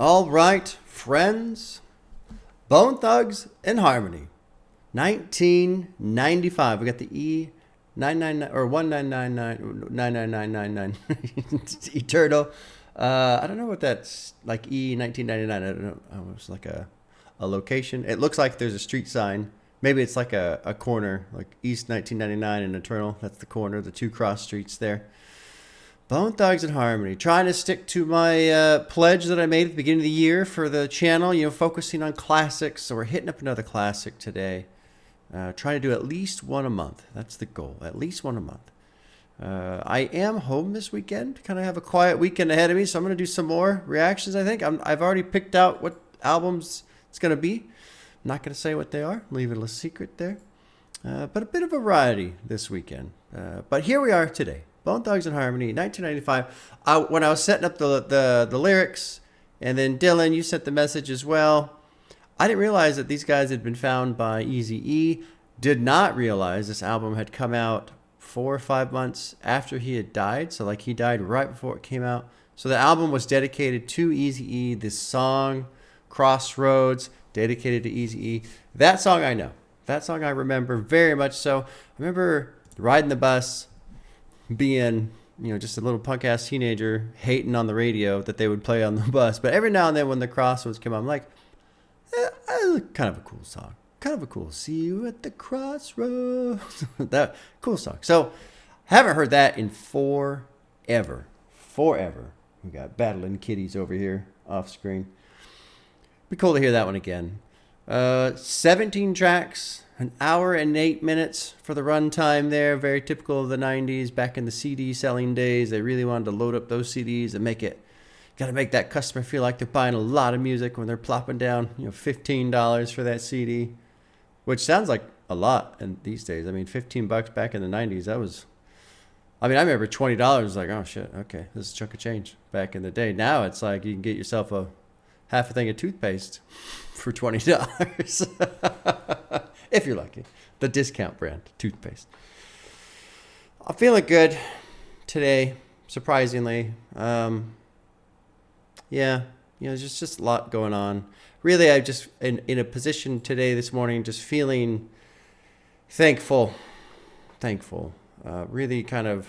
All right, friends. Bone Thugs and Harmony. 1995. We got the E999 or 1999999 Eternal. I don't know what that's like. E1999. I don't know. It's like a location. It looks like there's a street sign. Maybe it's like a corner, like East 1999 and Eternal. That's the corner, the two cross streets there. Bone Thugs and Harmony. Trying to stick to my pledge that I made at the beginning of the year for the channel, focusing on classics. So we're hitting up another classic today. Trying to do at least one a month. That's the goal, at least one a month. I am home this weekend. Kind of have a quiet weekend ahead of me, so I'm going to do some more reactions, I think. I've already picked out what albums it's going to be. I'm not going to say what they are. Leave it a secret there. But a bit of variety this weekend. But here we are today. Bone Thugs and Harmony, 1995. When I was setting up the lyrics, and then Dylan, you sent the message as well. I didn't realize that these guys had been found by Eazy-E. Did not realize this album had come out 4 or 5 months after he had died. So like he died right before it came out. So the album was dedicated to Eazy-E. This song, Crossroads, dedicated to Eazy-E. That song I know. That song I remember very much so. I remember riding the bus, being, just a little punk ass teenager hating on the radio that they would play on the bus. But every now and then when the Crossroads come on, I'm like, kind of a cool song. Kind of a cool, see you at the crossroads. That cool song. So haven't heard that in forever. We got Battling Kitties over here off screen. Be cool to hear that one again. 17 tracks. An hour and 8 minutes for the runtime there. Very typical of the 90s. Back in the CD selling days, they really wanted to load up those CDs and got to make that customer feel like they're buying a lot of music when they're plopping down, $15 for that CD, which sounds like a lot these days. I mean, $15 back in the 90s, I remember $20 was like, oh shit, okay, this is a chunk of change back in the day. Now it's like you can get yourself half a thing of toothpaste for $20. If you're lucky. The discount brand toothpaste. I'm feeling good today, surprisingly. There's just a lot going on. Really, I just in a position today, this morning, just feeling thankful. Really kind of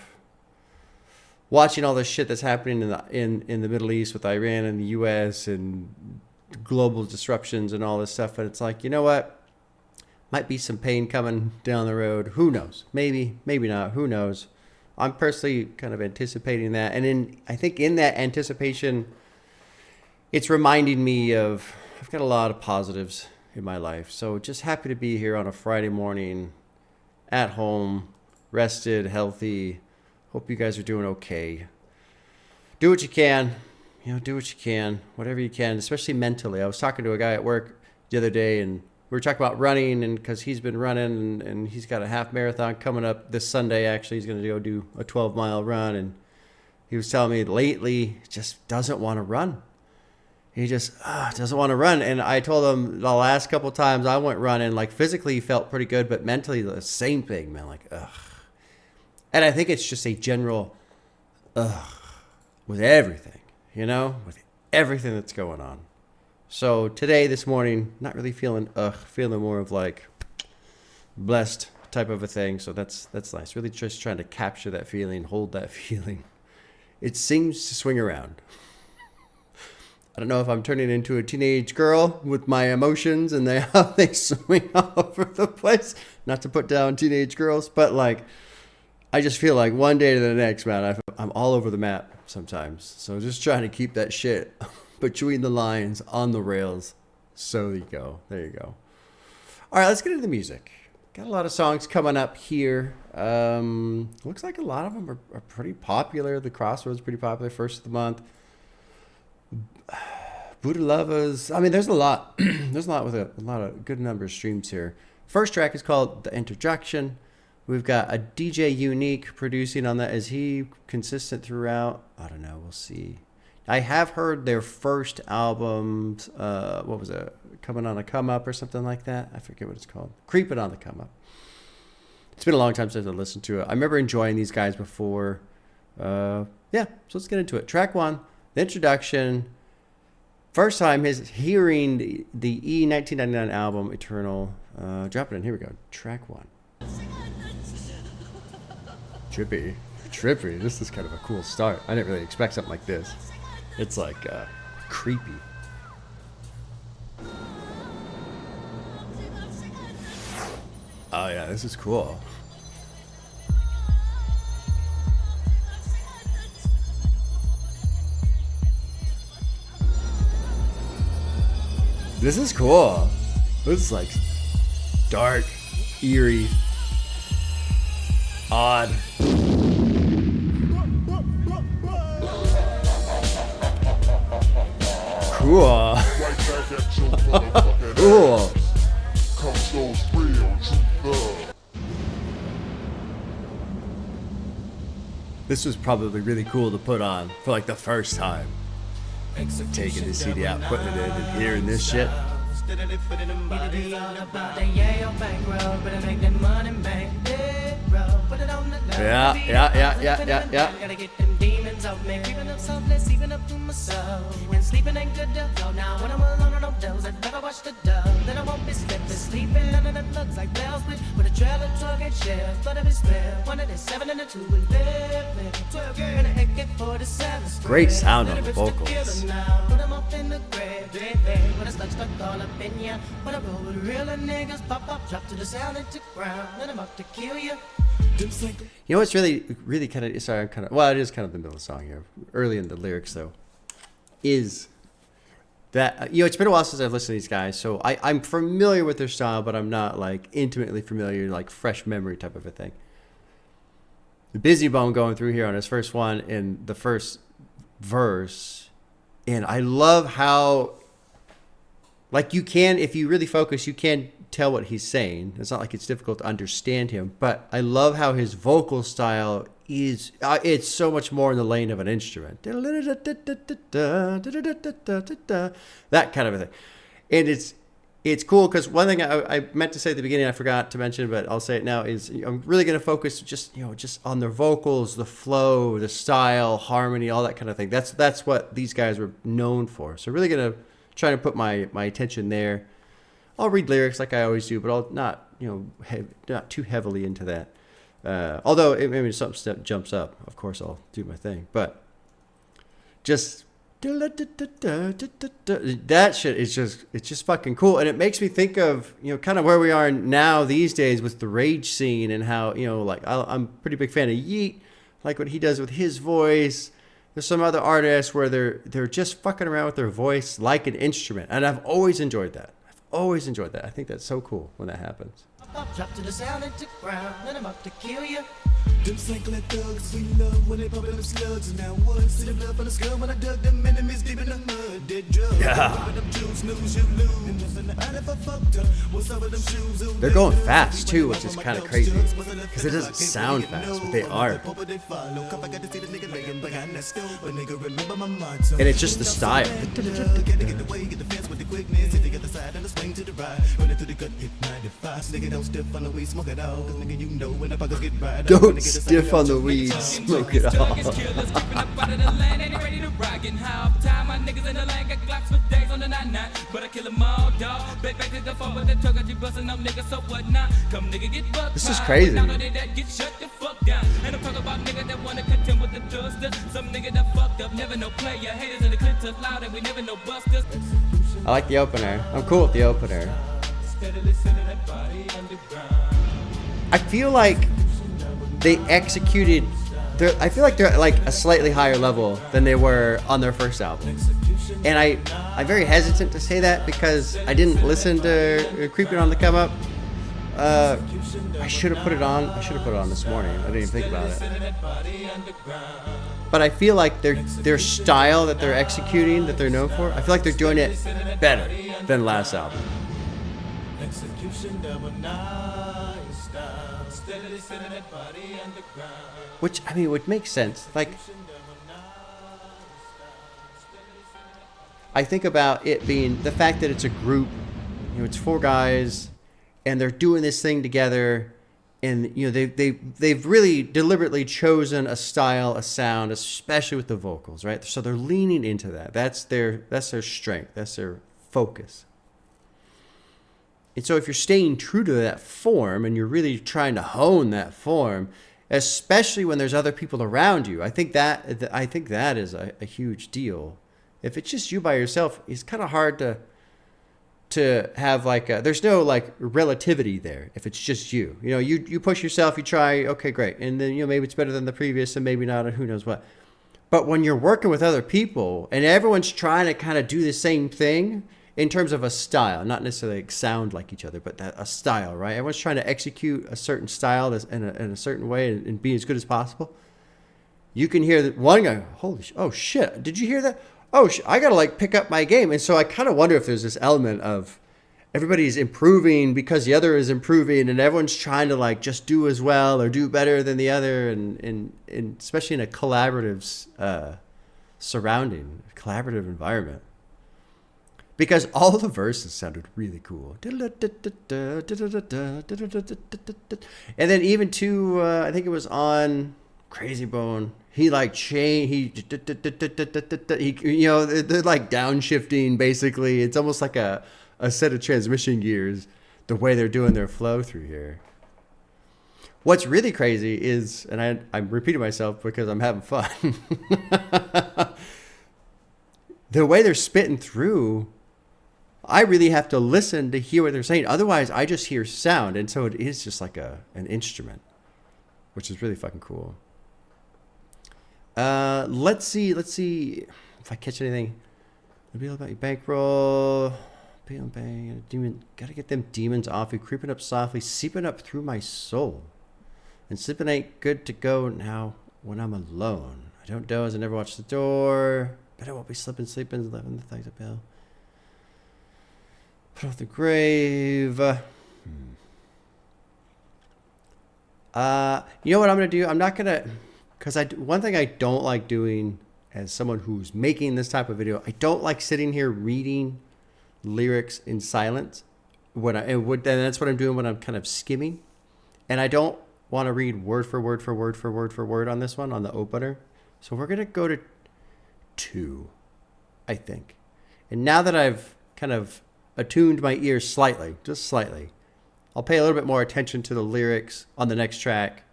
watching all this shit that's happening in the Middle East with Iran and the U.S. and global disruptions and all this stuff. But it's like, you know what? Might be some pain coming down the road. Who knows? Maybe not. Who knows? I'm personally kind of anticipating that. And I think in that anticipation, it's reminding me of, I've got a lot of positives in my life. So just happy to be here on a Friday morning at home, rested, healthy. Hope you guys are doing okay. Do what you can. Do what you can, whatever you can, especially mentally. I was talking to a guy at work the other day, and we were talking about running, and because he's been running, and he's got a half marathon coming up this Sunday. Actually, he's going to go do a 12-mile run, and he was telling me lately just doesn't want to run. He just doesn't want to run. And I told him the last couple of times I went running, like physically he felt pretty good, but mentally the same thing, man. Like, ugh. And I think it's just a general ugh with everything, with everything that's going on. So today, this morning, not really feeling feeling more of like blessed type of a thing. So that's nice. Really just trying to capture that feeling, hold that feeling. It seems to swing around. I don't know if I'm turning into a teenage girl with my emotions and how they swing all over the place. Not to put down teenage girls, but like, I just feel like one day to the next, man, I'm all over the map sometimes. So just trying to keep that shit between the lines, on the rails. So there you go. All right, let's get into the music. Got a lot of songs coming up here. Looks like a lot of them are pretty popular. The Crossroads pretty popular, first of the month. Buddah Lovaz. I mean, there's a lot. There's a lot with a lot of good number of streams here. First track is called The Introduction. We've got a DJ Unique producing on that. Is he consistent throughout? I don't know. We'll see. I have heard their first album. What was it? Coming on a Come Up or something like that. I forget what it's called. Creeping on the Come Up. It's been a long time since I listened to it. I remember enjoying these guys before. So let's get into it. Track 1, The Introduction. First time his hearing the E 1999 album Eternal. Drop it in. Here we go. Track 1. Trippy. This is kind of a cool start. I didn't really expect something like this. It's like creepy. Oh yeah, this is cool. This is cool. This is like dark, eerie, odd. Cool. Cool. This was probably really cool to put on for like the first time. Taking the CD out, putting it in, and hearing this shit. Yeah. Great sound on the vocals. You know what's really kind of, sorry, I'm kind of, well, it is kind of the middle of the song here, early in the lyrics though, is that, you know, it's been a while since I've listened to these guys, so I'm familiar with their style, but I'm not like intimately familiar, like fresh memory type of a thing. The Busy Bone going through here on his first one in the first verse, and I love how, like, you can, if you really focus, you can tell what he's saying. It's not like it's difficult to understand him, but I love how his vocal style is, it's so much more in the lane of an instrument. That kind of a thing. And it's cool because one thing I meant to say at the beginning, I forgot to mention, but I'll say it now, is I'm really going to focus just on their vocals, the flow, the style, harmony, all that kind of thing. That's what these guys were known for. So really going to try to put my attention there. I'll read lyrics like I always do, but I'll not too heavily into that. Although maybe something jumps up, of course I'll do my thing. But just that shit is just fucking cool, and it makes me think of kind of where we are now these days with the rage scene, and how like I'm a pretty big fan of Yeet, like what he does with his voice. There's some other artists where they're just fucking around with their voice like an instrument, and I've always enjoyed that. I think that's so cool when that happens. Drop to the sound and to ground, and I'm up to kill you. Them cycling thugs, we love when they pop them slugs. And now one see the blood from the skull when I dug them enemies deep in the mud. Dead drugs. Yeah. They're going fast too, which is kind of crazy because it doesn't sound fast, but they are. And it's just the style. Don't stiff on the weed, smoke it all. This is crazy. I like the opener. I'm cool with the opener. I feel like they executed. I feel like they're like a slightly higher level than they were on their first album. And I'm very hesitant to say that because I didn't listen to Creeping on the Come Up. I should have put it on. I should have put it on this morning. I didn't even think about it. But I feel like their style that they're executing, that they're known for, I feel like they're doing it better than last album. Which, I mean, would make sense. Like, I think about it being the fact that it's a group, it's 4 guys, and they're doing this thing together, And they've really deliberately chosen a style, a sound, especially with the vocals, right? So they're leaning into that. That's their strength. That's their focus. And so if you're staying true to that form and you're really trying to hone that form, especially when there's other people around you, I think that is a huge deal. If it's just you by yourself, it's kind of hard to have there's no relativity there. If it's just you, you push yourself, you try, okay, great. And then, maybe it's better than the previous and maybe not, and who knows what. But when you're working with other people and everyone's trying to kind of do the same thing in terms of a style, not necessarily sound like each other, but a style, right? Everyone's trying to execute a certain style in a certain way and be as good as possible. You can hear that one guy, oh shit, did you hear that? Oh, I got to pick up my game. And so I kind of wonder if there's this element of everybody's improving because the other is improving and everyone's trying to just do as well or do better than the other. And especially in a collaborative surrounding, collaborative environment. Because all the verses sounded really cool. And then even to, I think it was on Crazy Bone, they're downshifting basically. It's almost like a set of transmission gears, the way they're doing their flow through here. What's really crazy is, and I'm repeating myself because I'm having fun, the way they're spitting through, I really have to listen to hear what they're saying. Otherwise, I just hear sound. And so it is just like an instrument, which is really fucking cool. Let's see if I catch anything. Maybe about your bankroll. Demon, gotta get them demons off you, creeping up softly, seeping up through my soul. And sleeping ain't good to go now when I'm alone. I don't doze, I never watch the door. But I won't be sleeping, living the things of hell. Put off the grave. You know what I'm gonna do? I'm not gonna, because one thing I don't like doing as someone who's making this type of video, I don't like sitting here reading lyrics in silence. And that's what I'm doing when I'm kind of skimming, and I don't want to read word for word on this one on the opener. So we're gonna go to 2, I think. And now that I've kind of attuned my ears slightly, just slightly, I'll pay a little bit more attention to the lyrics on the next track.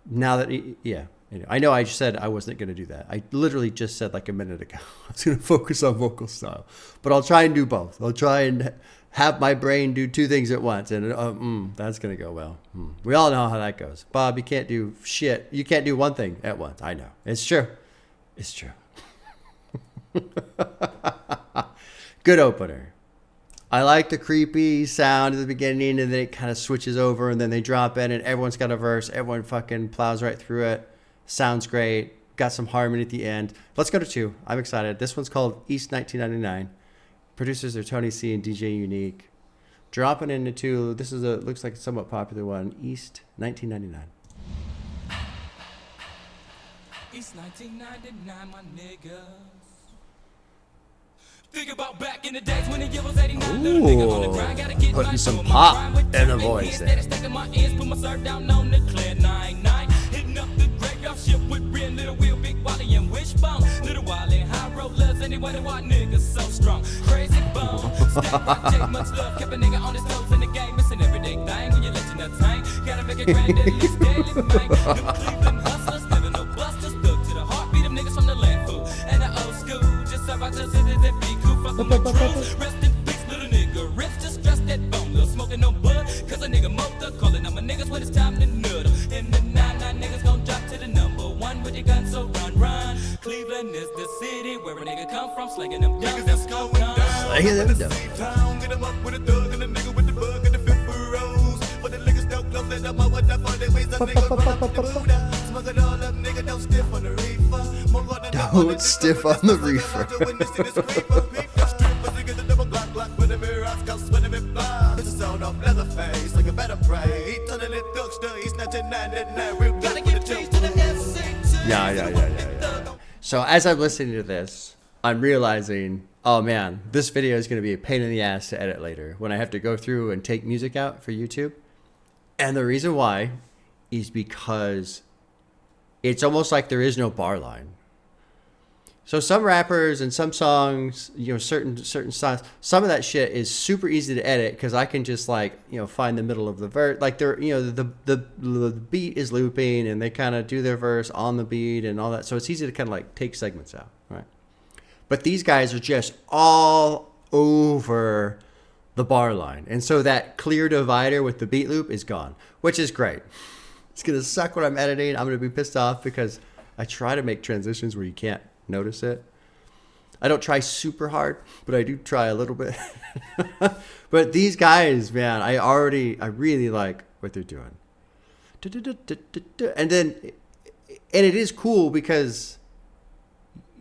Now that, I know I said I wasn't going to do that. I literally just said a minute ago, I was going to focus on vocal style, but I'll try and do both. I'll try and have my brain do 2 things at once, and that's going to go well. We all know how that goes. Bob, you can't do shit. You can't do one thing at once. I know. It's true. It's true. Good opener. I like the creepy sound at the beginning, and then it kind of switches over, and then they drop in, and everyone's got a verse. Everyone fucking plows right through it. Sounds great. Got some harmony at the end. Let's go to 2. I'm excited. This one's called East 1999. Producers are Tony C and DJ Unique. Dropping into 2. This is looks like a somewhat popular one. East 1999. East 1999, my niggas. Think about back in the days when the year was 89. Little nigga on the grind, gotta get putting some pop in the voice there. Stacking my ends, put my surf down on the clear 9-9. Hitting up the graveyard ship with Ren, Little Wheel, Big Wally, and Wishbone. Little Wally, high rollers, anyway, the white niggas so strong. Crazy bone. Step right, take much love, kept a nigga on his toes in the game, missing everyday thing when you let your nuts hang. Gotta make it grand, at least daily, man. Them Cleveland hustlers, living no busters, stuck to the heartbeat of niggas from the land food. And the old school, just about to sit in that big. Rest in peace, little nigga. Rips just stress that bone. Little smoking no bud. Cause a nigga motor. Calling on my niggas when it's time to nuddle. In the 99 niggas gon' drop to the number 1 with your gun, so run. Cleveland is the city where a nigga come from. Slanging them niggas that's going down. Slanging them down. Get them up with a thug and a nigga with the bug and the 5th rose. But the niggas don't close that up. What the fuck they ways up nigga run up the Buddha. Smoke it all up, nigga. Don't stiff on the reefer. Don't stiff on the reefer. Yeah. So as I'm listening to this, I'm realizing, oh man, this video is going to be a pain in the ass to edit later when I have to go through and take music out for YouTube. And the reason why is because it's almost like there is no bar line. So some rappers and some songs, certain styles, some of that shit is super easy to edit because I can just find the middle of the verse. Like the beat is looping and they kind of do their verse on the beat and all that. So it's easy to kind of take segments out, right? But these guys are just all over the bar line. And so that clear divider with the beat loop is gone, which is great. It's going to suck when I'm editing. I'm going to be pissed off because I try to make transitions where you can't notice it. I don't try super hard, but I do try a little bit. But these guys, man, I really like what they're doing. And it is cool because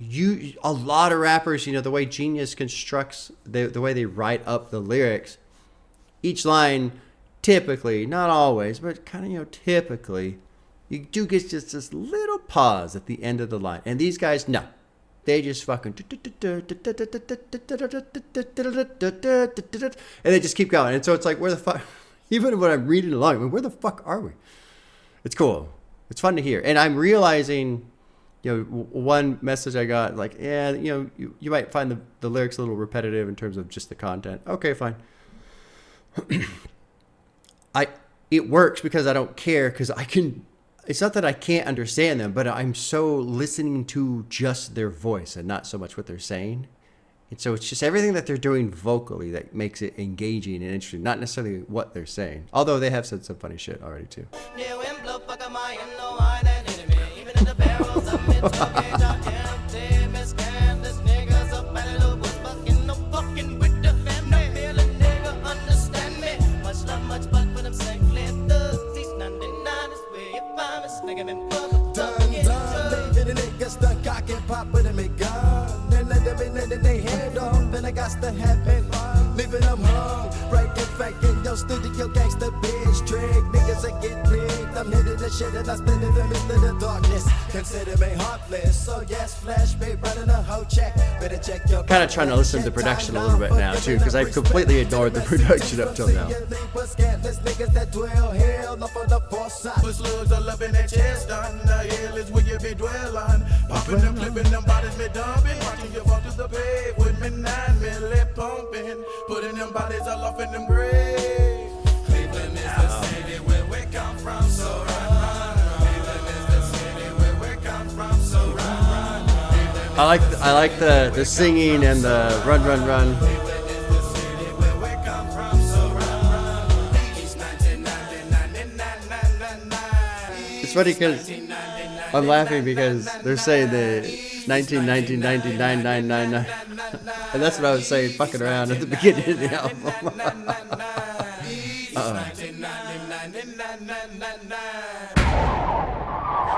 a lot of rappers, the way Genius constructs the way they write up the lyrics, each line typically, not always, but kind of, typically, you do get just this little pause at the end of the line. And these guys, no. They just fucking... And they just keep going. And so it's like, where the fuck... Even when I'm reading along, where the fuck are we? It's cool. It's fun to hear. And I'm realizing, one message I got, you might find the lyrics a little repetitive in terms of just the content. Okay, fine. It works because I don't care, because I can... It's not that I can't understand them, but I'm so listening to just their voice and not so much what they're saying. And so it's just everything that they're doing vocally that makes it engaging and interesting, not necessarily what they're saying. Although they have said some funny shit already, too. I got to happen, leaving them hung, right in fact in your studio, gangsta bitch trick, niggas that get rigged, I'm hitting the shit and I spend it in the darkness, consider me heartless, so yes, flash me running a whole check, better check your... Kind of trying to listen to the production a little bit now too, because I've completely ignored the production up till now. Slugs are loving that chest on the hill is where you be dwelling. Popping them, clipping them bodies, me dumping. Watching you fall to the pave with me 9mm pumping. Putting them bodies all off in them graves. Cleveland is the city where we come from, so run, run. Cleveland is the city where we come from, so run, run. I like the singing and the run, run, run. It's funny because I'm laughing because they're saying the 1999, and that's what I was saying fucking around at the beginning of the album.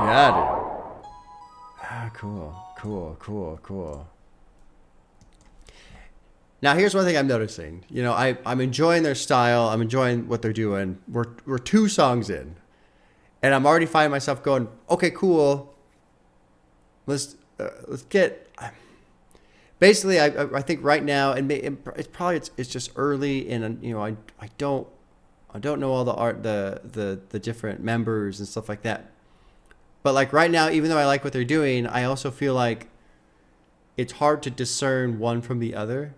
Yeah, dude. Ah, cool. Now, here's one thing I'm noticing. I'm enjoying their style. I'm enjoying what they're doing. We're 2 songs in. And I'm already finding myself going, okay, cool. Let's get. Basically, I think right now, and it's probably it's just early, and I don't know all the different members and stuff like that. But right now, even though I like what they're doing, I also feel like it's hard to discern one from the other.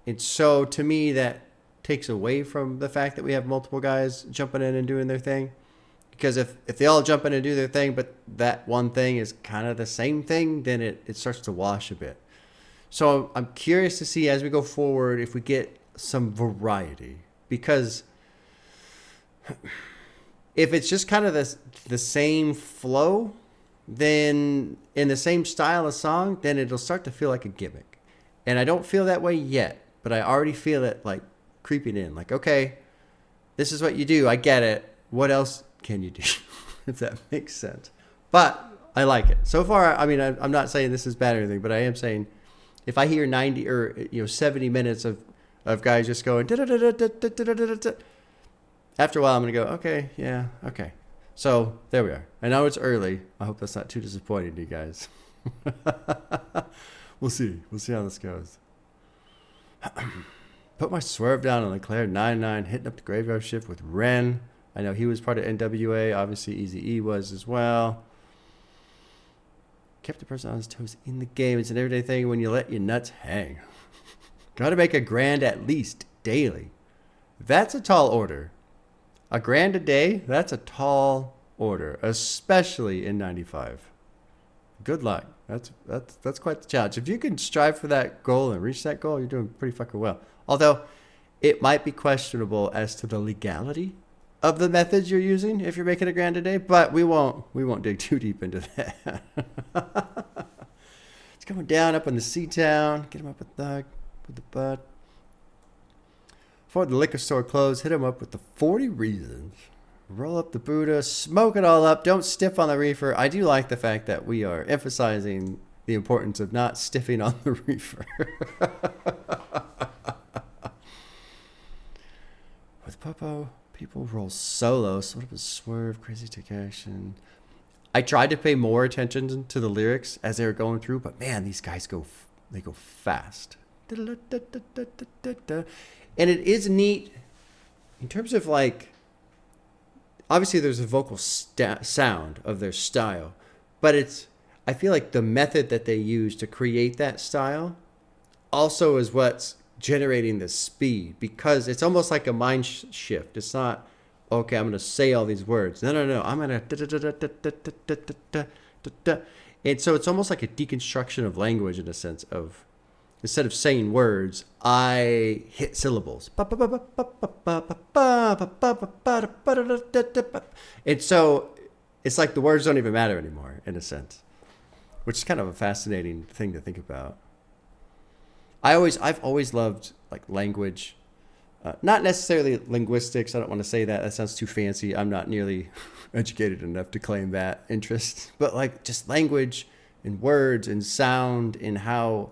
And so to me, that takes away from the fact that we have multiple guys jumping in and doing their thing. Because if they all jump in and do their thing, but that one thing is kind of the same thing, then it starts to wash a bit. So I'm curious to see as we go forward if we get some variety. Because if it's just kind of the same flow, then in the same style of song, then it'll start to feel like a gimmick. And I don't feel that way yet, but I already feel it creeping in. Okay, this is what you do. I get it. What else can you do? If that makes sense. But I like it. So far, I'm not saying this is bad or anything, but I am saying if I hear 90 or 70 minutes of guys just going after a while, I'm going to go, okay, yeah, okay. So there we are. I know it's early. I hope that's not too disappointing to you guys. We'll see. We'll see how this goes. Put my swerve down on the Claire 99, hitting up the graveyard shift with Ren. I know he was part of NWA. Obviously, Eazy-E was as well. Kept the person on his toes in the game. It's an everyday thing when you let your nuts hang. Got to make $1,000 at least daily. That's a tall order. $1,000 a day, that's a tall order, especially in 95. Good luck. That's quite the challenge. If you can strive for that goal and reach that goal, you're doing pretty fucking well. Although it might be questionable as to the legality of the methods you're using if you're making $1,000 a day, but we won't dig too deep into that. It's going down up in the C-Town. Get him up with the Bud. Before the liquor store closed, hit him up with the 40 reasons. Roll up the Buddah, smoke it all up. Don't stiff on the reefer. I do like the fact that we are emphasizing the importance of not stiffing on the reefer. With Popo, people roll solo. Sort of a swerve, crazy take action. I tried to pay more attention to the lyrics as they were going through, but man, these guys go fast. And it is neat in terms of like, obviously there's a vocal sound of their style, but I feel like the method that they use to create that style also is what's generating the speed, because it's almost like a mind shift. It's not, okay, I'm going to say all these words. No. I'm going to. And so it's almost like a deconstruction of language in a sense of, instead of saying words, I hit syllables. And so it's like the words don't even matter anymore in a sense, which is kind of a fascinating thing to think about. I've always loved like language, not necessarily linguistics. I don't want to say that. That sounds too fancy. I'm not nearly educated enough to claim that interest, but like just language and words and sound and how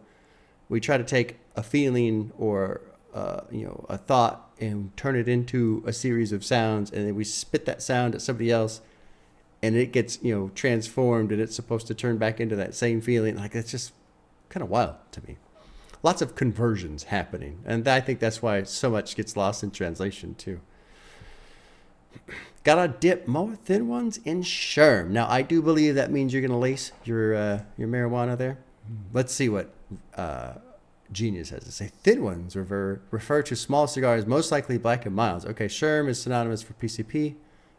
we try to take a feeling or a thought and turn it into a series of sounds, and then we spit that sound at somebody else, and it gets transformed, and it's supposed to turn back into that same feeling. Like, it's just kind of wild to me. Lots of conversions happening, and I think that's why so much gets lost in translation too. Gotta dip more thin ones in Sherm. Now, I do believe that means you're gonna lace your marijuana there. Let's see what Genius has to say. Thin ones refer to small cigars, most likely Black and Milds. Okay, Sherm is synonymous for PCP.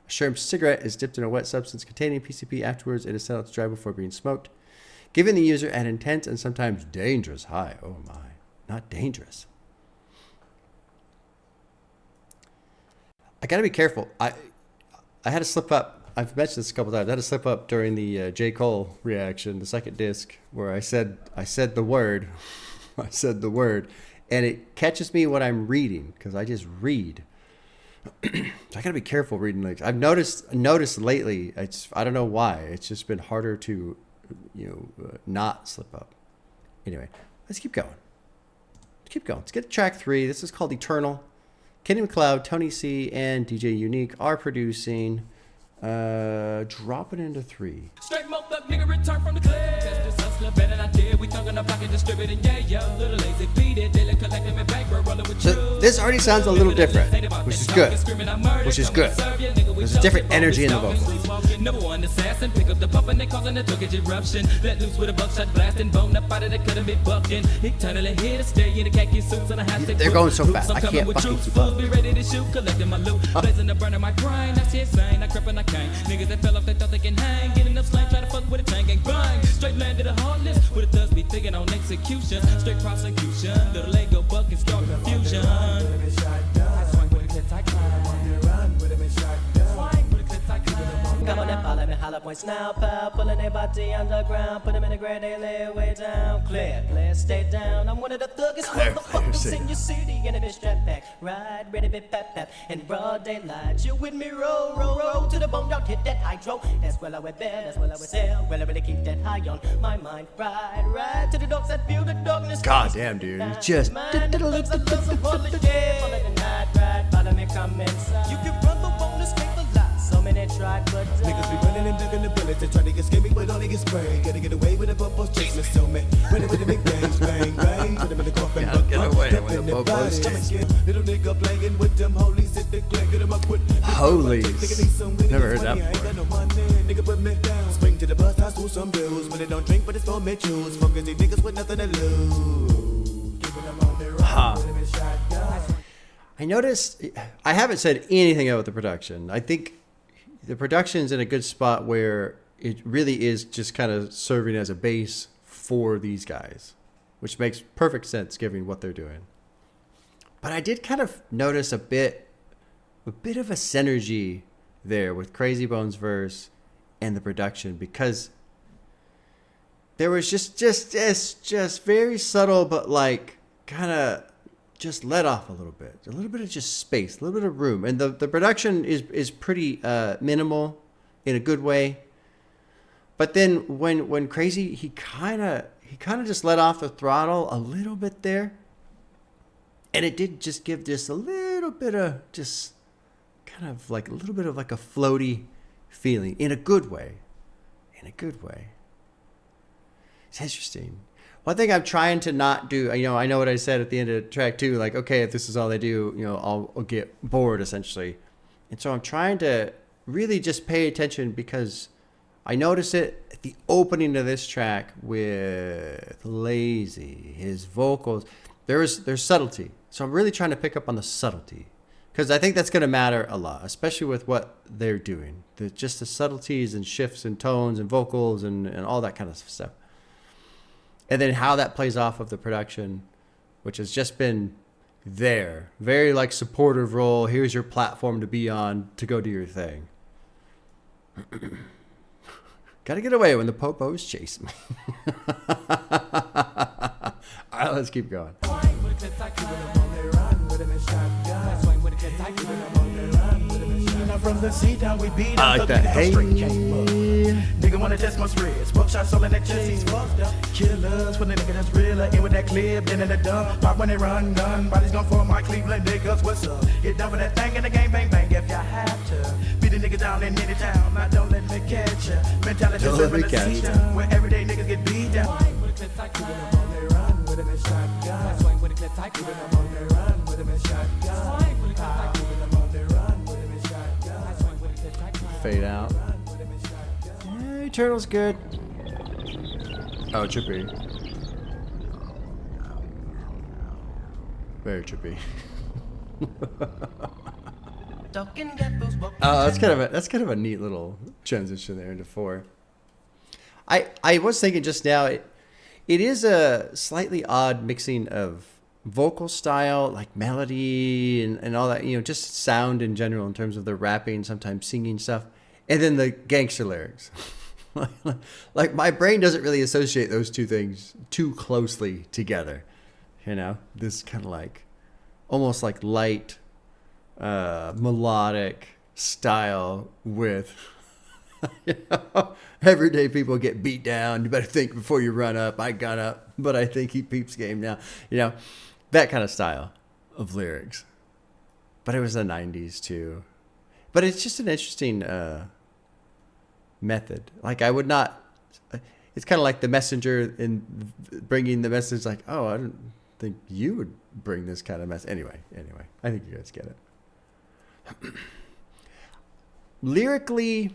A Sherm cigarette is dipped in a wet substance containing PCP. Afterwards, it is set out to dry before being smoked, giving the user an intense and sometimes dangerous high. Oh my, not dangerous. I gotta be careful. I had a slip up. I've mentioned this a couple times. I had a slip up during the J. Cole reaction, the second disc, where I said the word. I said the word, and it catches me when I'm reading, because I just read. So I gotta be careful reading lyrics. I've noticed lately. I don't know why. It's just been harder to, not slip up. Anyway, let's keep going. Let's get to track 3. This is called Eternal. Kenny McLeod, Tony C, and DJ Unique are producing. Dropping into 3. Straight moped up nigga return from the club. That's just hustler, better not dead. We talking about pocket distributing, yeah. Little lazy beat it, daily collecting me bank, rolling with you. So this already sounds a little different, which is good. There's a different energy in the vocals. Number one assassin, pick up the pump and they causing a turkish eruption. Let loose with a buckshot blasting, bone up out of the couldn't be bucking. Eternally here to stay in the khaki suits and I have to. They're going so fast, I can't fucking keep up. Be ready to shoot, collecting my loot, blazing the burner my grind. That shit insane, I crept and I came. Niggas that fell off, they thought they can hang. Getting up slang, try to fuck with a chain gang bang. Straight landed a Heartless, with a thugs be thinking on execution. Straight prosecution, little Lego buck and start confusion. Come on and follow me, holla points now, pal. Pulling their body underground, put them in the grave, they lay way down. Clear, stay down. I'm one of the thuggest motherfuckers in your city. And a bitch strap back, ride, ready, bit pap, in broad daylight. You with me, roll to the bone, don't hit that hydro. That's where I would bear, that's where I would sail. Well, I really keep that high on my mind. Ride to the dogs that feel the darkness. God damn, dude, you just. You can run the bonus, scrape a lot. So many Niggas be running and ducking the bullets. They try to escape me, but only get sprayed. Gotta get away with the bubbles, chase me so man. Running with the big bangs, bang, bang. Put them in the coffin, Get away with the bubbles, chase me. Little nigga playing with them holies. Sit there, get them up with Holies. Never heard that before. Nigga put me down. Spring to the bus, I do some bills. When they don't drink, but it's for me choose. Fucking these niggas with nothing to lose. Giving them all their right, put them in shotgun. I noticed, I haven't said anything about the production. I think the production's in a good spot where it really is just kind of serving as a base for these guys, which makes perfect sense given what they're doing. But I did kind of notice a bit of a synergy there with Crazy Bones' verse and the production, because there was just very subtle, but like kind of just let off a little bit of just space, a little bit of room. And the production is pretty minimal in a good way. But then when Crazy, he kind of just let off the throttle a little bit there. And it did just give just a little bit of just kind of like a little bit of like a floaty feeling in a good way. It's interesting. One thing I'm trying to not do, I know what I said at the end of track 2, like, okay, if this is all they do, I'll get bored essentially. And so I'm trying to really just pay attention, because I noticed it at the opening of this track with Lazy, his vocals. There's subtlety. So I'm really trying to pick up on the subtlety, because I think that's going to matter a lot, especially with what they're doing. Just the subtleties and shifts and tones and vocals and all that kind of stuff. And then how that plays off of the production, which has just been there. Very like supportive role. Here's your platform to be on, to go do your thing. Gotta get away when the popos chase me. All right, let's keep going. From the seat down, we beat I like that. Hey. Nigga wanna test my spreads. Buckshots all in that chest, he's fucked up. Killers for the nigga that's realer. In with that clip, then in the dump. Pop when they run, gun. Bodies gon' form my Cleveland niggas. What's up? Get down for that thing in the game, bang, bang. If y'all have to. Beat a nigga down in any town. Now don't let me catch ya. Mentality Don't let me the catch seat ya. down, where everyday niggas get beat down. Run with him in shotgun. Run with him in shotgun. Fade out. Yeah, Eternal's good. Oh, trippy. Very trippy. Oh, that's kind of a neat little transition there into 4. I was thinking just now, it is a slightly odd mixing of vocal style, like melody and all that, just sound in general in terms of the rapping, sometimes singing stuff, and then the gangster lyrics. Like my brain doesn't really associate those two things too closely together. This kind of like almost like light melodic style with everyday people get beat down. You better think before you run up. I got up, but I think he peeps game now. That kind of style of lyrics. But it was the 90s too. But it's just an interesting method. Like I would not, it's kind of like the messenger in bringing the message like, oh, I don't think you would bring this kind of mess. Anyway, I think you guys get it. Lyrically,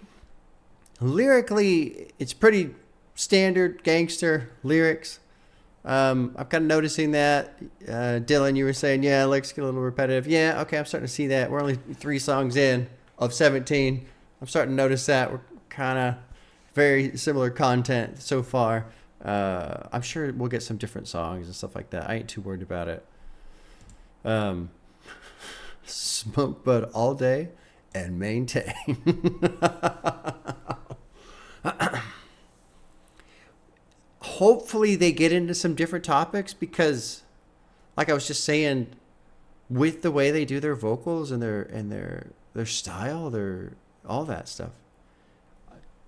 it's pretty standard gangster lyrics. I'm kind of noticing that. Dylan, you were saying, yeah, lyrics get a little repetitive. Yeah, okay, I'm starting to see that. We're only 3 songs in of 17. I'm starting to notice that. We're kind of very similar content so far. I'm sure we'll get some different songs and stuff like that. I ain't too worried about it. Smoke bud all day and maintain. Hopefully they get into some different topics, because like I was just saying, with the way they do their vocals and their style, their all that stuff,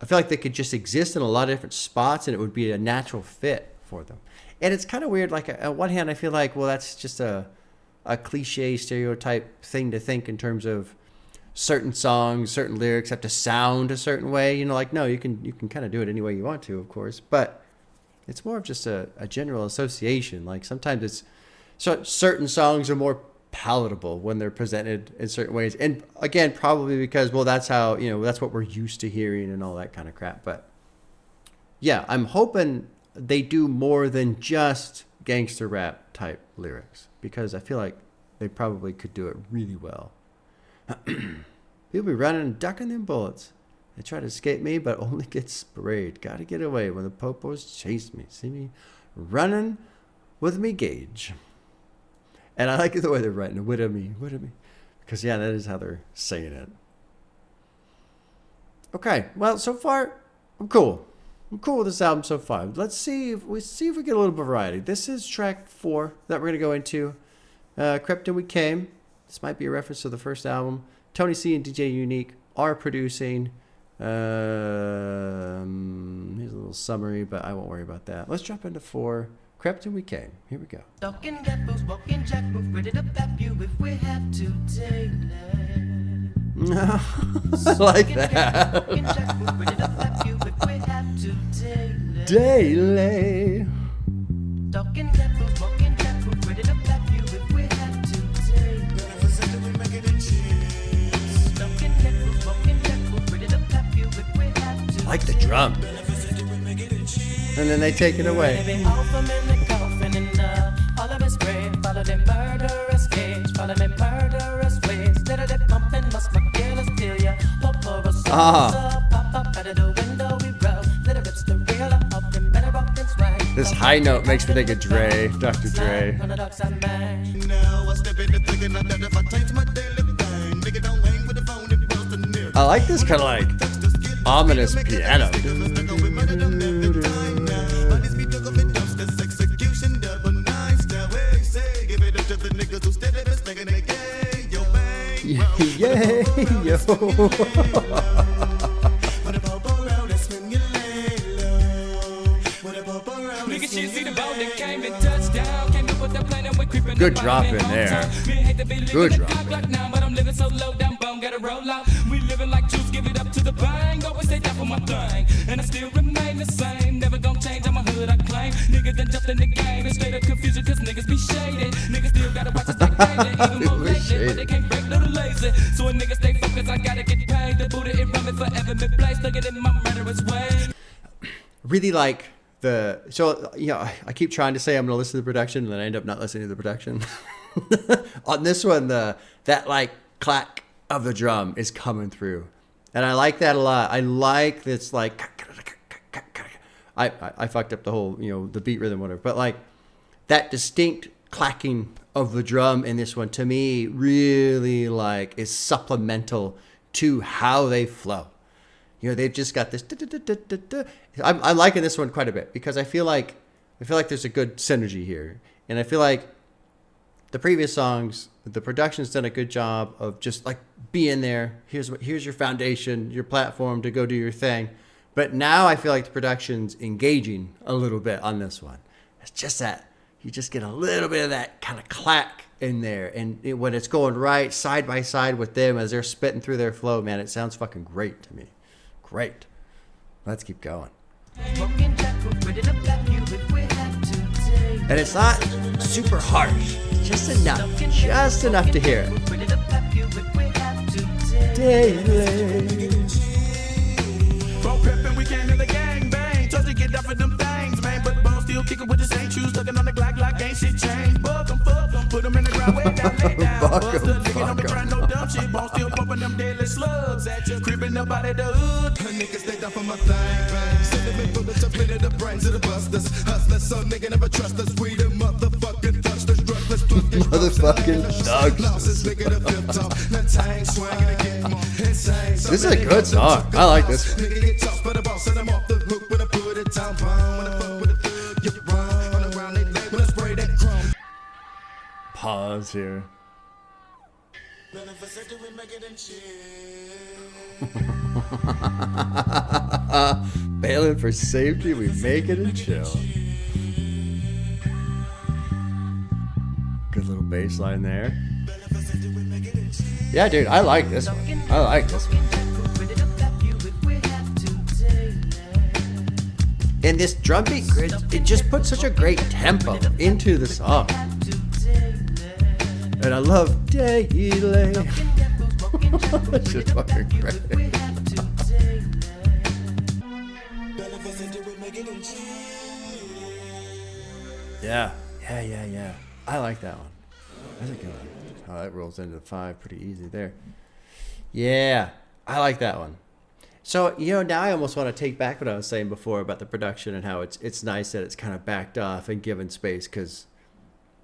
I feel like they could just exist in a lot of different spots and it would be a natural fit for them. And it's kind of weird. Like on one hand, I feel like, well, that's just a cliche stereotype thing to think in terms of certain songs, certain lyrics have to sound a certain way. You know, like, no, you can kind of do it any way you want to, of course. But it's more of just a general association. Like sometimes it's certain songs are more palatable when they're presented in certain ways. And again, probably because, well, that's how, you know, that's what we're used to hearing and all that kind of crap. But yeah, I'm hoping they do more than just gangster rap type lyrics, because I feel like they probably could do it really well. People be running and ducking them bullets. They try to escape me, but only get sprayed. Gotta get away when the popos chase me. See me running with me gauge. And I like the way they're writing, with me. Because, yeah, that is how they're saying it. Okay, well, so far, I'm cool. I'm cool with this album so far. Let's see if we get a little variety. This is track 4 that we're going to go into. Crept and We Came. This might be a reference to the first album. Tony C and DJ Unique are producing. Here's a little summary, but I won't worry about that. Let's jump into 4. Crept and We Came. Here we go. Talking gappos, walking jackboots, ready to pap you if we have to take No, I like that. Daily. Talking gappos, walking jackboots, ready to pap you if we have to take Talking gappos, walking jackboots, ready to pap you if we have to I like the drum. And then they take it away. This high note makes me think of Dre, Dr. Dre. I like this kind of like ominous piano. Yay, yo. Good drop in there. Good drop. We living like juice, give it up to the bang. Always stay down for my thing, and I still remain the same. Never gon' change, I'm a hood I claim. Niggas done jumped in the game, and straight up confusion, cause niggas be shaded. Niggas still gotta watch us like dated, even more lazy, but they can't break little lazy. So a nigga stay focused, I gotta get paid. The Buddha it run forever, been placed, look at it in my murderous way. Really like the, so, you know, I keep trying to say I'm gonna listen to the production, and then I end up not listening to the production. On this one, that like clack of the drum is coming through, and I like that a lot. I like this, like, I fucked up the whole, you know, the beat rhythm, whatever, but like that distinct clacking of the drum in this one, to me, really like is supplemental to how they flow. You know, they've just got this. I'm liking this one quite a bit, because I feel like there's a good synergy here, and I feel like the previous songs, the production's done a good job of just like being there. Here's your foundation, your platform to go do your thing. But now I feel like the production's engaging a little bit on this one. It's just that you just get a little bit of that kind of clack in there, and when it's going right side by side with them as they're spitting through their flow, man, it sounds fucking great to me. Great. Let's keep going. And it's not super harsh. Just enough to hear it. Daily. From Crept and We Came to the gang bang. Told you get up for them things, man. But the bone still kicking with the same shoes. Looking on the Glock like ain't shit changed. Fuck 'em. Put 'em in the ground, way down, lay down. Buster licking on the grind, no dumb shit. Bone still pumping them deadly slugs at you. Creeping up out of the hood. Niggas stay down for my thing, bang. Cinnamon bullets up into the brains of the busters. Hustlers, so nigga never trust us. We the motherfucking thugsters. Drugless, Motherfucking thugs. This is a good song. I like this one. Pause here. Bailing for safety, we make it and chill. Good little bass line there. Yeah, dude, I like this one. I like this one. And this drum beat grid, it just puts such a great tempo into the song. And I love Daily. That's just fucking great. Yeah. I like that one. That's a good one. Oh, that rolls into 5 pretty easy there. Yeah, I like that one. So, now I almost want to take back what I was saying before about the production and how it's nice that it's kind of backed off and given space, because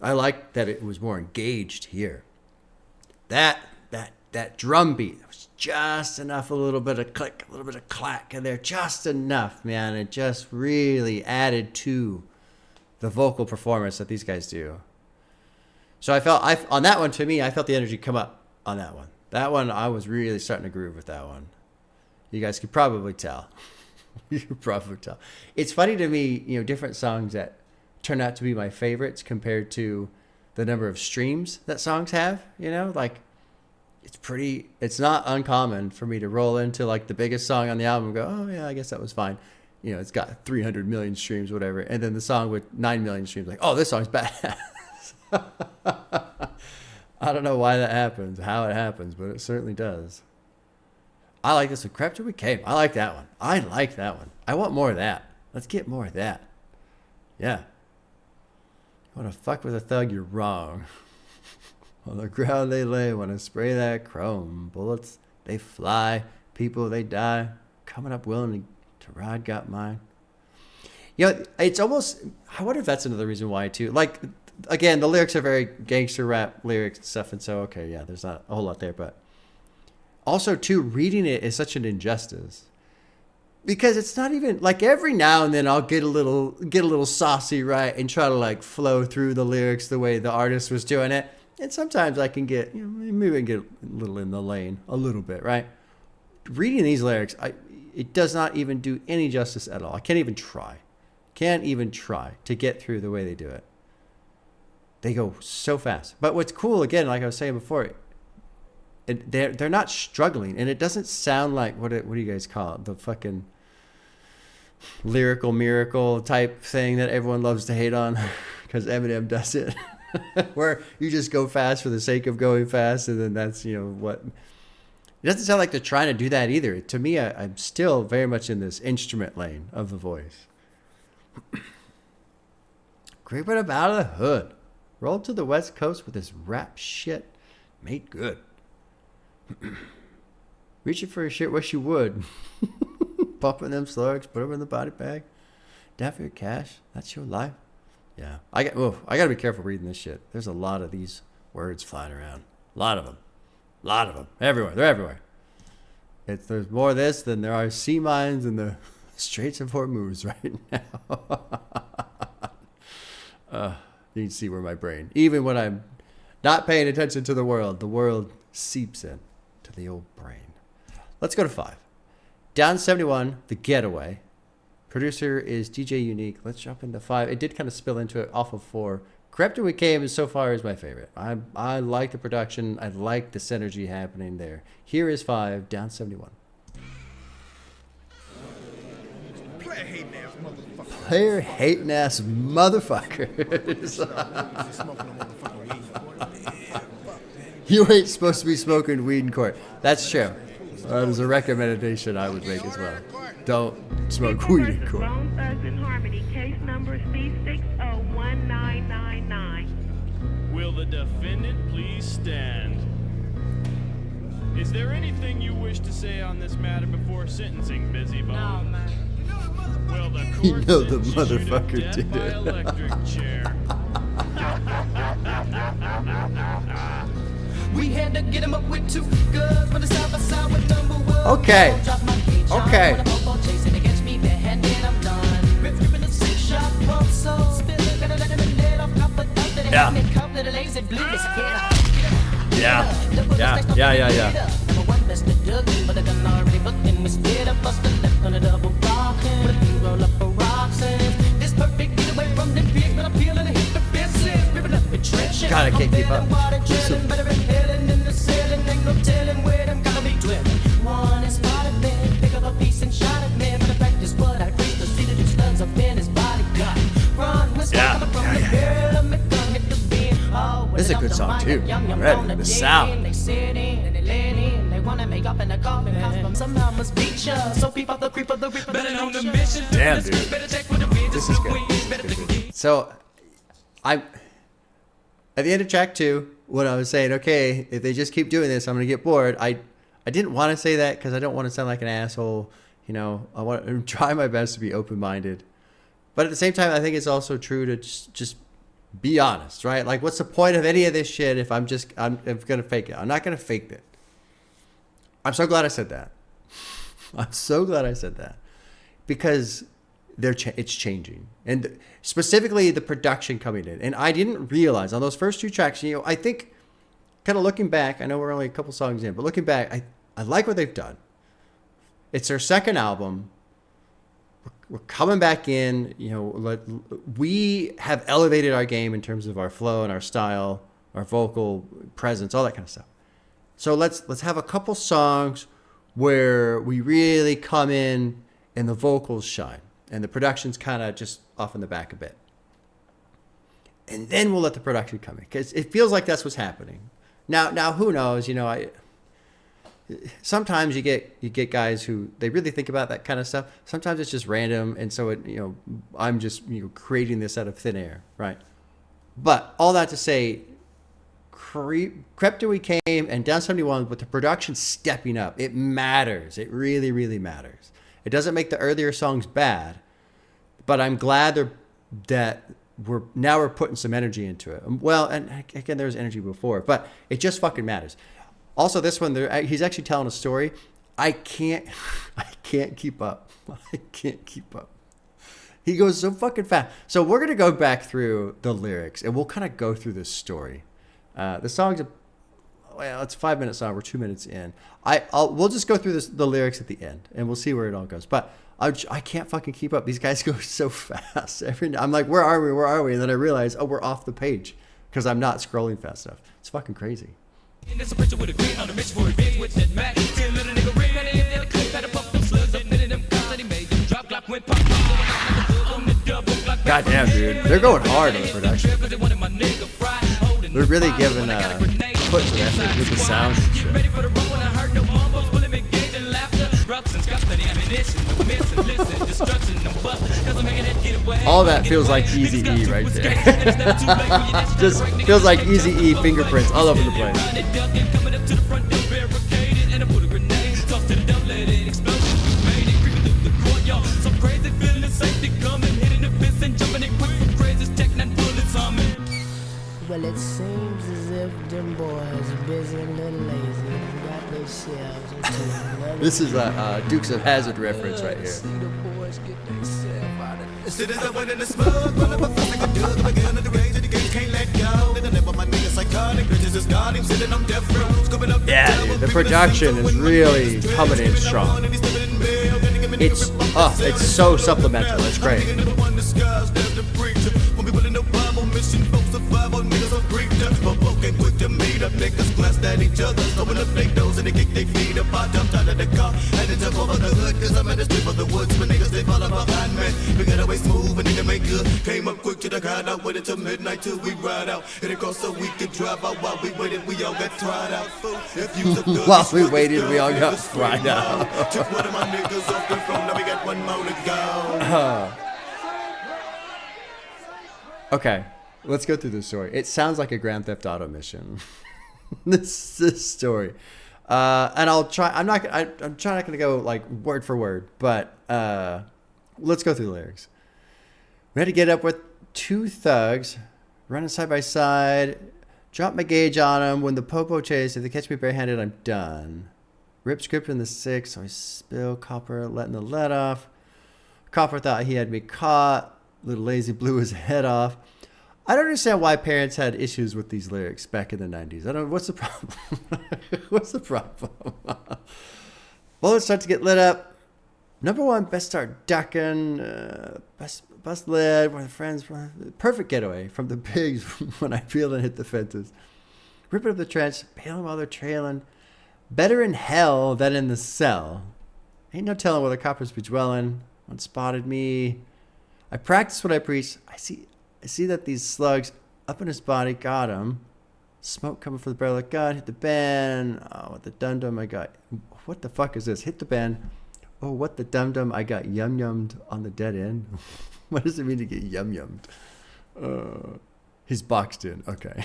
I like that it was more engaged here. That drum beat was just enough, a little bit of click, a little bit of clack in there, just enough, man. It just really added to the vocal performance that these guys do. So on that one, to me, I felt the energy come up on that one. That one, I was really starting to groove with that one. You guys could probably tell. You could probably tell. It's funny to me, different songs that turn out to be my favorites compared to the number of streams that songs have, like it's not uncommon for me to roll into like the biggest song on the album and go, oh yeah, I guess that was fine. It's got 300 million streams, whatever. And then the song with 9 million streams, like, oh, this song's badass. I don't know why that happens, how it happens, but it certainly does. I like this one. Crept and We Came. I like that one. I want more of that. Let's get more of that. Yeah. You want to fuck with a thug, you're wrong. On the ground they lay, want to spray that chrome. Bullets, they fly. People, they die. Coming up willing to ride, got mine. It's almost, I wonder if that's another reason why, too. Like, again, the lyrics are very gangster rap lyrics and stuff, and so, okay, yeah, there's not a whole lot there, but also, too, reading it is such an injustice, because it's not even like every now and then I'll get a little saucy, right, and try to like flow through the lyrics the way the artist was doing it, and sometimes I can get maybe I can get a little in the lane a little bit, right. Reading these lyrics, it does not even do any justice at all. I can't even try to get through the way they do it. They go so fast. But what's cool, again, like I was saying before, they're not struggling, and it doesn't sound like what do you guys call it? The fucking lyrical miracle type thing that everyone loves to hate on because Eminem does it, where you just go fast for the sake of going fast, and then that's what. It doesn't sound like they're trying to do that either. To me, I'm still very much in this instrument lane of the voice. Creeping up out of the hood, rolled to the West Coast with this rap shit, made good. Reaching for your shit, wish you would. Pumping them slugs, put them in the body bag. Down for your cash, that's your life. Yeah, I gotta be careful reading this shit. There's a lot of these words flying around. A lot of them. Everywhere. They're everywhere. There's more of this than there are sea mines in the Straits of Hormuz right now. You can see where my brain, even when I'm not paying attention to the world seeps in to the old brain. Let's go to 5. Down 71, The Getaway. Producer is DJ Unique. Let's jump into 5. It did kind of spill into it off of 4. Crept and We Came so far is my favorite. I like the production. I like the synergy happening there. Here is 5, Down 71. Player hating ass motherfuckers. You ain't supposed to be smoking weed in court. That's true. That is a recommendation I would make as well. Don't smoke weed in court. Lone Thugs in Harmony, case number C601999. Will the defendant please stand? Is there anything you wish to say on this matter before sentencing, Busybone? No, man. Well, the You court know the sentenced you to motherfucker death did by it. electric chair. We had to get him up with 2 guns, but the side by side with number 1. Okay. Yeah. God, I can't keep up. This is a good song too. I'm ready. The sound. Damn, dude. This is good. So, at the end of track 2, when I was saying, okay, if they just keep doing this, I'm gonna get bored. I didn't want to say that because I don't want to sound like an asshole. You know, I want to try my best to be open-minded, but at the same time, I think it's also true to just be honest, right? Like, what's the point of any of this shit if I'm gonna fake it? I'm not gonna fake it. I'm so glad I said that. I'm so glad I said that because it's changing, and specifically the production coming in. And I didn't realize on those first 2 tracks. You know, I think, kind of looking back, I know we're only a couple songs in, but looking back, I like what they've done. It's their second album. We're coming back in. You know, we have elevated our game in terms of our flow and our style, our vocal presence, all that kind of stuff. So let's have a couple songs where we really come in and the vocals shine and the production's kind of just off in the back a bit. And then we'll let the production come in because it feels like that's what's happening. Now who knows? You know, sometimes you get guys who they really think about that kind of stuff. Sometimes it's just random, and so I'm just creating this out of thin air, right? But all that to say, Crept and We Came and Down 71 with the production stepping up, it matters. It really, really matters. It doesn't make the earlier songs bad, but I'm glad that we're putting some energy into it. Well, and again, there was energy before, but it just fucking matters. Also, this one, he's actually telling a story. I can't keep up. I can't keep up. He goes so fucking fast. So we're gonna go back through the lyrics and we'll kind of go through this story. The song's it's a 5-minute song. We're 2 minutes in. We'll just go through the lyrics at the end and we'll see where it all goes. But I can't fucking keep up. These guys go so fast. I'm like, where are we? Where are we? And then I realize, we're off the page because I'm not scrolling fast enough. It's fucking crazy. Goddamn, dude. They're going hard on the production. They're really giving puts of effort with the sound and shit. All that feels like Eazy-E right there. Just feels like Eazy-E fingerprints all over the place. Well, it seems as if them boys are busy and a little lazy and got themselves into another. This is a Dukes of Hazzard reference right here. See the boys get themselves out of this. Yeah, dude, the production is really coming in strong. It's so supplemental. It's great. Came up quick to the crowd, I waited till midnight till we ride out. Hit it across so we could drive out while we waited, we all got tried out. While we waited, we all got fried out. Took one of my niggas off the phone, now we got one more to go. Okay, let's go through this story. It sounds like a Grand Theft Auto mission. this story, and I'll try. I'm not going to go like word for word, but let's go through the lyrics. We had to get up with 2 thugs, running side by side. Drop my gauge on them. When the popo chase, if they catch me barehanded, I'm done. Rip script in the 6, so I spill copper, letting the lead off. Copper thought he had me caught. Little lazy blew his head off. I don't understand why parents had issues with these lyrics back in the 90s. What's the problem? What's the problem? Bullets start to get lit up. Number one, best start ducking, best lid, one of the friends, perfect getaway from the pigs when I peeled and hit the fences. Ripping up the trench, bailing while they're trailing. Better in hell than in the cell. Ain't no telling where the coppers be dwelling. One spotted me. I practice what I preach. I see that these slugs up in his body got him. Smoke coming from the barrel of the gun. Hit the bend. Oh, what the dum-dum I got. What the fuck is this? Hit the bend. Oh, what the dum-dum I got yum-yummed on the dead end. What does it mean to get yum-yummed? He's boxed in. Okay.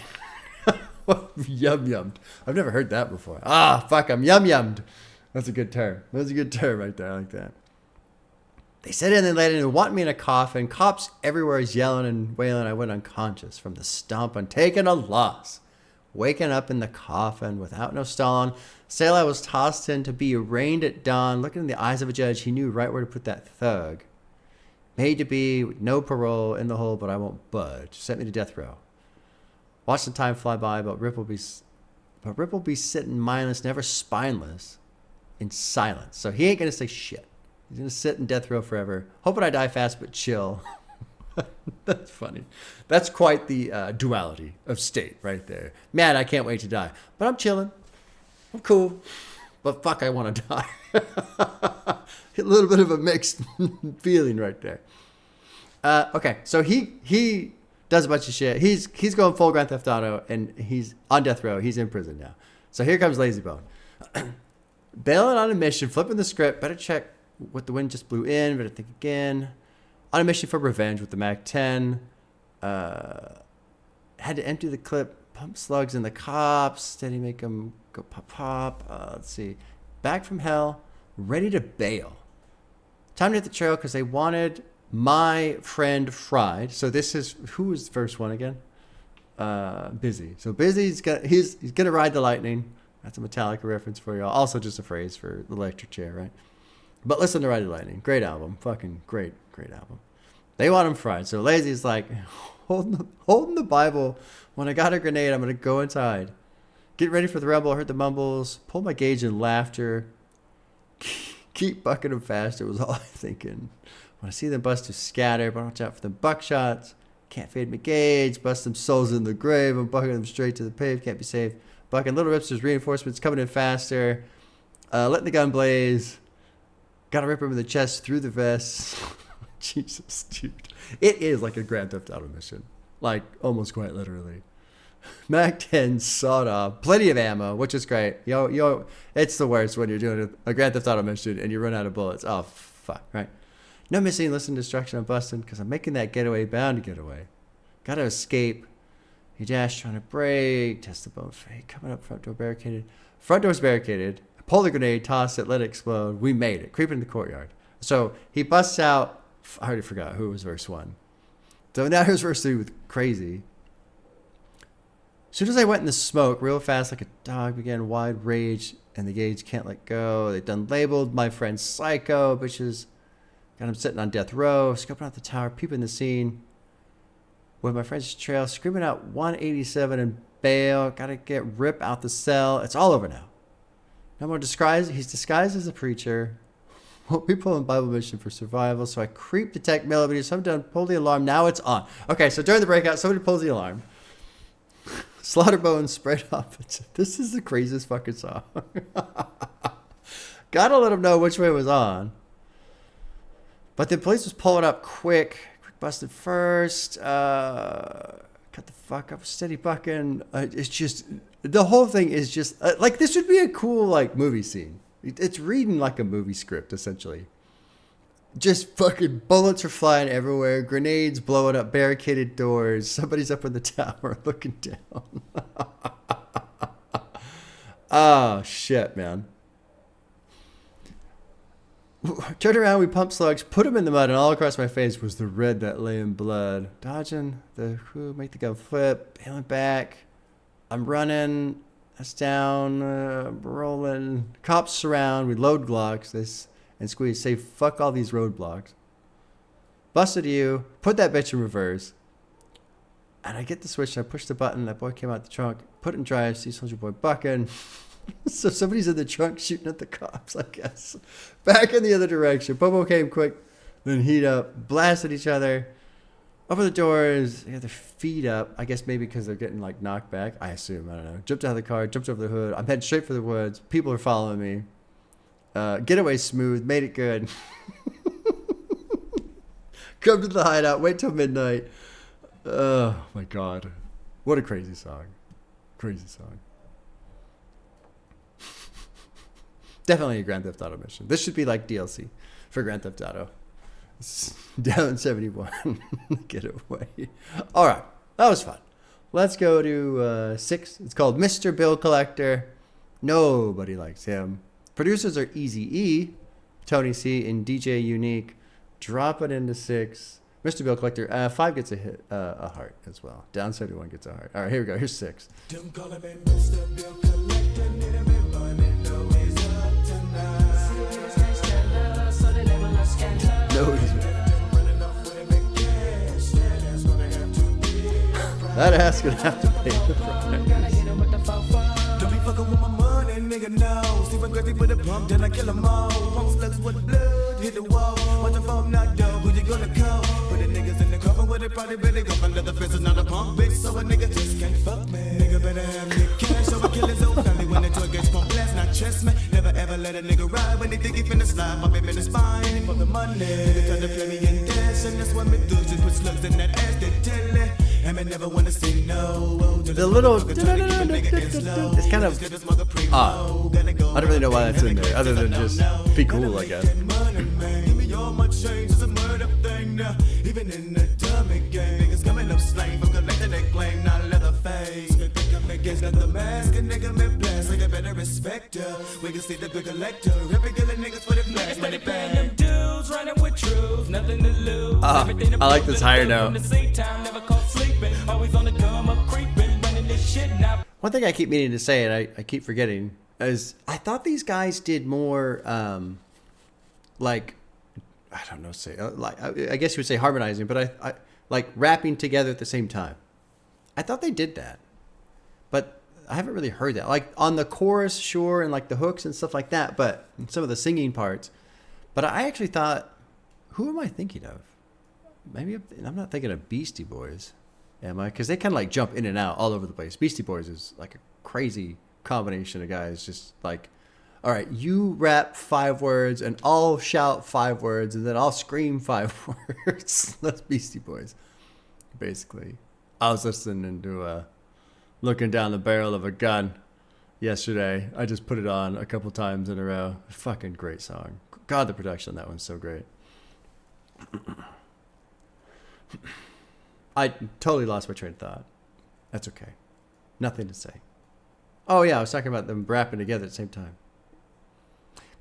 Yum-yummed. I've never heard that before. Ah, fuck, I'm yum-yummed. That's a good term. That's a good term right there. I like that. They said in and laid in and want me in a coffin. Cops everywhere is yelling and wailing. I went unconscious from the stump and taking a loss. Waking up in the coffin without no stall on. Cell I was tossed in to be arraigned at dawn. Looking in the eyes of a judge, he knew right where to put that thug. Made to be, with no parole, in the hole, but I won't budge. Sent me to death row. Watch the time fly by, but Rip will be sitting mindless, never spineless, in silence. So he ain't gonna say shit. He's gonna sit in death row forever. Hoping I die fast, but chill. That's funny. That's quite the duality of state right there. Man, I can't wait to die, but I'm chilling. I'm cool, but fuck, I want to die. A little bit of a mixed feeling right there. Okay, so he does a bunch of shit. He's going full Grand Theft Auto, and he's on death row. He's in prison now. So here comes Lazy Bone. Bailing on a mission, flipping the script. Better check what the wind just blew in. Better think again. On a mission for revenge with the MAC-10. Had to empty the clip. Pump slugs in the cops. Steady make them go pop. Let's see. Back from hell. Ready to bail. Time to hit the trail because they wanted my friend fried. So this is, who was the first one again? Busy. So Busy's he's gonna ride the lightning. That's a Metallica reference for y'all. Also just a phrase for the electric chair, right? But listen to Ride the Lightning. Great album. Fucking great album. They want him fried. So Lazy's like, holding the Bible. When I got a grenade, I'm gonna go inside. Get ready for the rumble. I heard the mumbles. Pull my gauge in laughter. Keep bucking them fast. It was all I'm thinking. When I see them bust to scatter, but watch out for the buckshots. Can't fade my gauge. Bust them souls in the grave. I'm bucking them straight to the pave. Can't be safe. Bucking Little Rips. There's reinforcements coming in faster. Letting the gun blaze. Gotta rip him in the chest through the vest. Jesus, dude. It is like a Grand Theft Auto mission. Like, almost quite literally. MAC-10 sawed off. Plenty of ammo, which is great. Yo, it's the worst when you're doing a Grand Theft Auto mission and you run out of bullets. Oh, fuck, right? No missing, listen, destruction, I'm busting because I'm making that getaway, bound to get away. Gotta escape. He dashed, trying to break. Test the bone fake. Coming up, front door barricaded. Front door's barricaded. Pull the grenade, toss it, let it explode. We made it. Creeping in the courtyard. So he busts out. I already forgot who was verse 1. So now here's verse 3 with crazy. As soon as I went in the smoke, real fast like a dog, began wide rage, and the gauge can't let go. They done labeled my friend psycho, bitches. Got him sitting on death row, scoping out the tower, peeping the scene. With my friend's trail, screaming out 187 and bail. Gotta get Rip out the cell. It's all over now. No more disguise. He's disguised as a preacher. Won't be pulling Bible mission for survival. So I creep detect melody. Someone done pull the alarm. Now it's on. Okay, so during the breakout, somebody pulls the alarm. Slaughterbones spread off. This is the craziest fucking song. Gotta let them know which way it was on. But the police was pulling up quick. Quick busted first. Cut the fuck up. Steady bucking. It's just, the whole thing is just, like, this would be a cool, like, movie scene. It's reading like a movie script, essentially. Just fucking bullets are flying everywhere. Grenades blowing up barricaded doors. Somebody's up in the tower looking down. Oh, shit, man. Turned around, we pumped slugs, put them in the mud, and all across my face was the red that lay in blood. Dodging the who, make the gun flip, bailing back. I'm running. That's down, rolling. Cops surround. We load Glocks. And squeeze. Say fuck all these roadblocks. Busted you. Put that bitch in reverse. And I get the switch and I push the button. That boy came out the trunk. Put it in drive. See Soldier Boy bucking. So somebody's in the trunk shooting at the cops, I guess. Back in the other direction. Popo came quick, then heat up, blasted each other. Open the doors, they got their feet up. I guess maybe because they're getting like knocked back. I assume, I don't know. Jumped out of the car, jumped over the hood. I'm heading straight for the woods. People are following me. Getaway smooth, made it good. Come to the hideout, wait till midnight. Oh my God. What a crazy song. Crazy song. Definitely a Grand Theft Auto mission. This should be like DLC for Grand Theft Auto. Down 71. Getaway. All right. That was fun. Let's go to 6. It's called Mr. Bill Collector. Nobody likes him. Producers are Eazy-E, Tony C, and DJ Unique. Drop it into 6. Mr. Bill Collector. 5 gets a hit, a heart as well. Down 71 gets a heart. All right, here we go. Here's 6. Them calling me Mr. Bill Collector, need a bit money, no he's up tonight. No, he's that ass gonna have to pay the price. Don't be fucking with my money, nigga, no. Stephen Crazy put a pump, then I kill 'em all. Pump slugs with blood, hit the wall. Watch the phone knock down, who you gonna call? Put the niggas in the cover where they probably better go. Under the fence is not a pump, bitch, so a nigga just can't fuck me. Nigga better have the cash, so I kill his own family when the toy gets pumped. Blast, not chest me. Never ever let a nigga ride when they think he finna slide. Pop him in the spine for the money. Nigga try to play me in dash, and that's what me do. Just put slugs in that ass, they tell it. And me never wanna say no. The little it's kind of odd. I don't really know why that's in there, other than just be cool, I guess. Give me all my change, it's a murder thing now. Even in the dummy game, niggas coming up slang for collecting they claim, not leather face. Against the mask, a nigga me blast, like a better respect her. We can see the good collector, ripping killing niggas for the flash. But they paying them dudes, running with truth, nothing to lose. I like this higher note. Never caught sleeping, always on the come up creeping, running this shit now. One thing I keep meaning to say, and I keep forgetting, is I thought these guys did more, like, I don't know, say, like, I guess you would say harmonizing, but I like rapping together at the same time. I thought they did that, but I haven't really heard that. Like on the chorus, sure, and like the hooks and stuff like that, but some of the singing parts. But I actually thought, who am I thinking of? Maybe I'm not thinking of Beastie Boys, am I? Because they kind of like jump in and out all over the place. Beastie Boys is like a crazy combination of guys. Just like, all right, you rap 5 words and I'll shout 5 words and then I'll scream 5 words. That's Beastie Boys, basically. I was listening to Looking Down the Barrel of a Gun yesterday. I just put it on a couple times in a row. Fucking great song. God, the production on that one's so great. I totally lost my train of thought. That's okay. Nothing to say. Oh yeah, I was talking about them rapping together at the same time.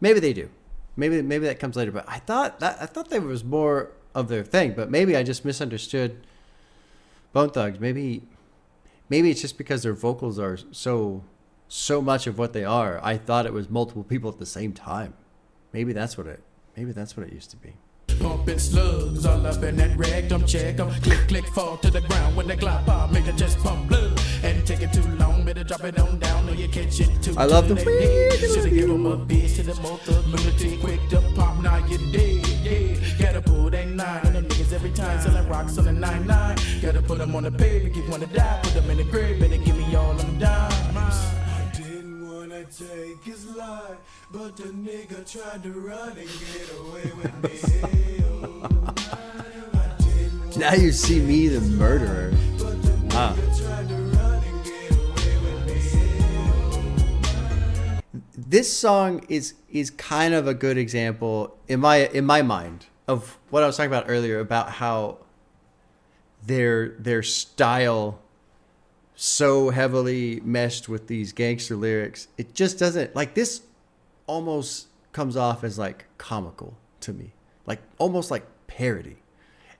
Maybe they do. Maybe that comes later. But I thought there was more of their thing. But maybe I just misunderstood Bone Thugs. Maybe it's just because their vocals are so much of what they are. I thought it was multiple people at the same time. Maybe that's what it used to be. Pumping slugs all up in that rectum check. Click, click, fall to the ground when the Glock pop. Make it just pump blood. And take it too long, better drop it on down or you catch it too. I love the Should've give them a bitch to the motor. Lunatic, quick to pop, now you dead, yeah. Gotta pull that 9 on them niggas every time. Selling rocks on the 9-9. Gotta put them on the pave if you wanna die. Put them in the grave, better give me all them dimes. I didn't wanna take his life, but the nigga tried to run and get away with me. Now you see me, the murderer. This song is kind of a good example in my mind of what I was talking about earlier about how their style so heavily meshed with these gangster lyrics. It just doesn't, like, this almost comes off as like comical to me, like almost like parody.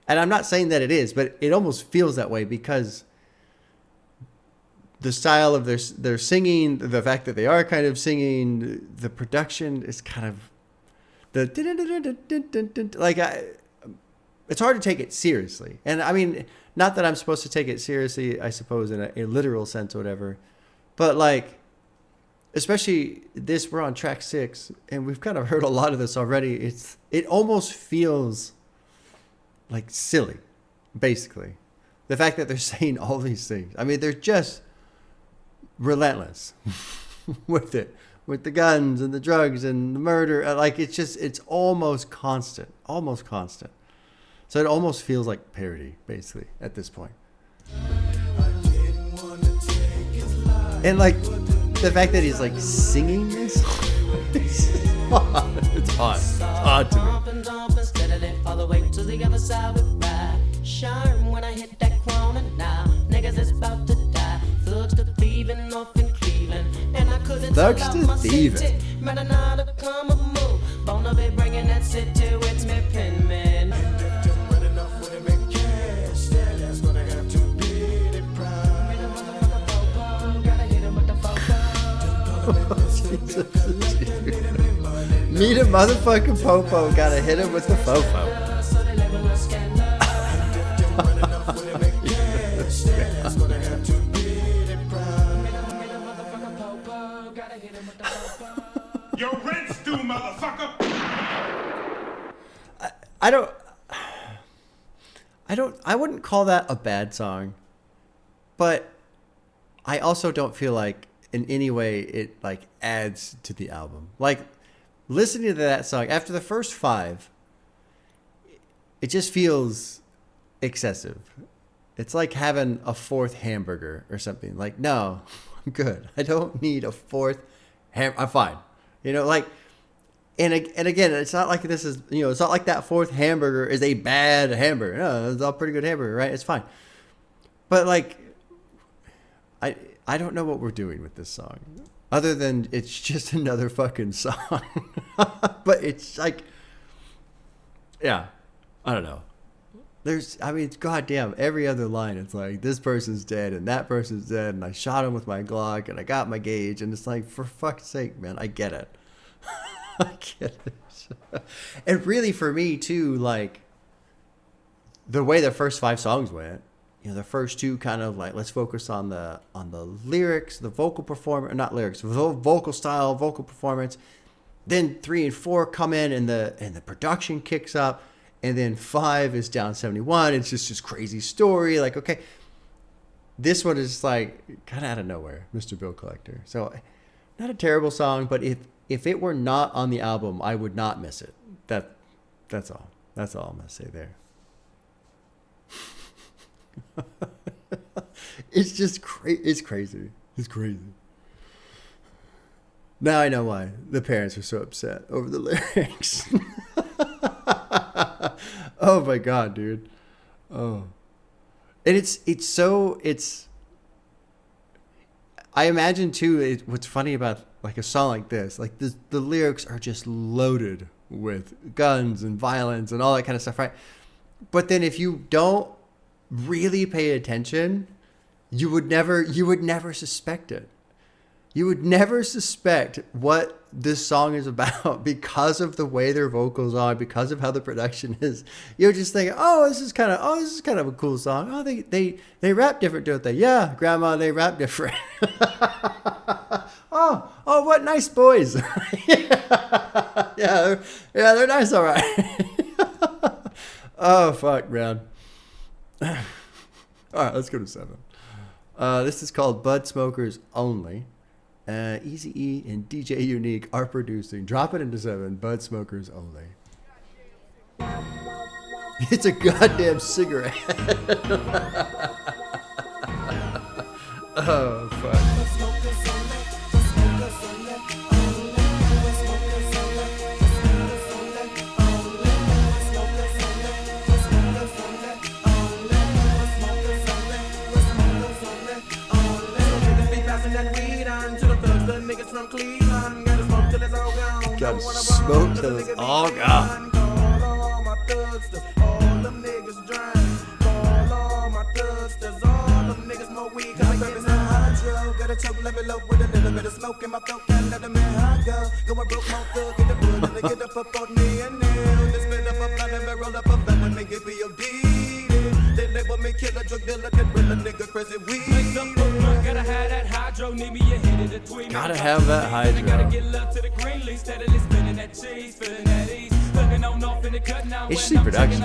And I'm not saying that it is, but it almost feels that way because the style of their singing, the fact that they are kind of singing, the production is kind of it's hard to take it seriously. And I mean, not that I'm supposed to take it seriously, I suppose, in a literal sense or whatever, but like, especially this, we're on track 6, and we've kind of heard a lot of this already. It almost feels like silly, basically. The fact that they're saying all these things. I mean, they're just relentless with it, with the guns and the drugs and the murder. Like, it's almost constant. So it almost feels like parody, basically, at this point. And like the fact that he's like singing this, it's odd to me. All the way to the other side we ride. Sharp when I hit that corner now. Niggas is about to die. Thugs to thieving off in Cleveland. And I couldn't Thugs tell to out my thieving. city. Rather not a come a move. Bona be bringing that city with me, pin man. Meet a motherfucking popo, gotta hit him with the fofo. Your rent's due, motherfucker. I wouldn't call that a bad song, but I also don't feel like in any way it like adds to the album. Like, listening to that song after the first 5, it just feels excessive. It's like having a 4th hamburger or something. Like, no, I'm good. I don't need a 4th I'm fine. You know, like, and again, it's not like this is, you know, it's not like that 4th hamburger is a bad hamburger. No, it's all pretty good hamburger, right? It's fine. But like, I don't know what we're doing with this song, other than it's just another fucking song. But it's like, yeah, I don't know. It's goddamn, every other line, it's like, this person's dead and that person's dead, and I shot him with my Glock and I got my gauge, and it's like, for fuck's sake, man, I get it. I get it. And really, for me too, like, the way the first 5 songs went, you know, the first 2 kind of like, let's focus on the lyrics, the vocal performance, not lyrics, vocal style, vocal performance. Then 3 and 4 come in, and the production kicks up, and then 5 is down 71. It's just this crazy story. Like, okay, this one is like kind of out of nowhere, Mr. Bill Collector. So, not a terrible song, but if it were not on the album, I would not miss it. That's all. That's all I'm gonna say there. It's just it's crazy. It's crazy. Now I know why the parents are so upset over the lyrics. Oh my god, dude. Oh. And it's I imagine too, what's funny about like a song like this, like the lyrics are just loaded with guns and violence and all that kind of stuff, right? But then if you don't really pay attention, you would never suspect it. You would never suspect what this song is about because of the way their vocals are, because of how the production is. You're just thinking, this is kind of a cool song. Oh, they rap different, don't they? Yeah, Grandma, they rap different. oh, what nice boys. yeah, they're nice, all right. Oh, fuck, man. All right, let's go to 7. This is called Budsmokers Only. Eazy-E and DJ Unique are producing. Drop it into 7. Budsmokers Only. It's a goddamn cigarette. Oh, fuck. Gotta smoke till it's all gone. Gotta choke level up with a little bit of smoke in my throat. Can't let them in hot go. Go and broke my thug, get the blood, and get up on me and nail. They spin up a plan and roll up a van when they give me a deed. label me killer, drug dealer, that real nigga crazy weed. Gotta have that hydro, need me a Gotta have that hydro. Interesting production.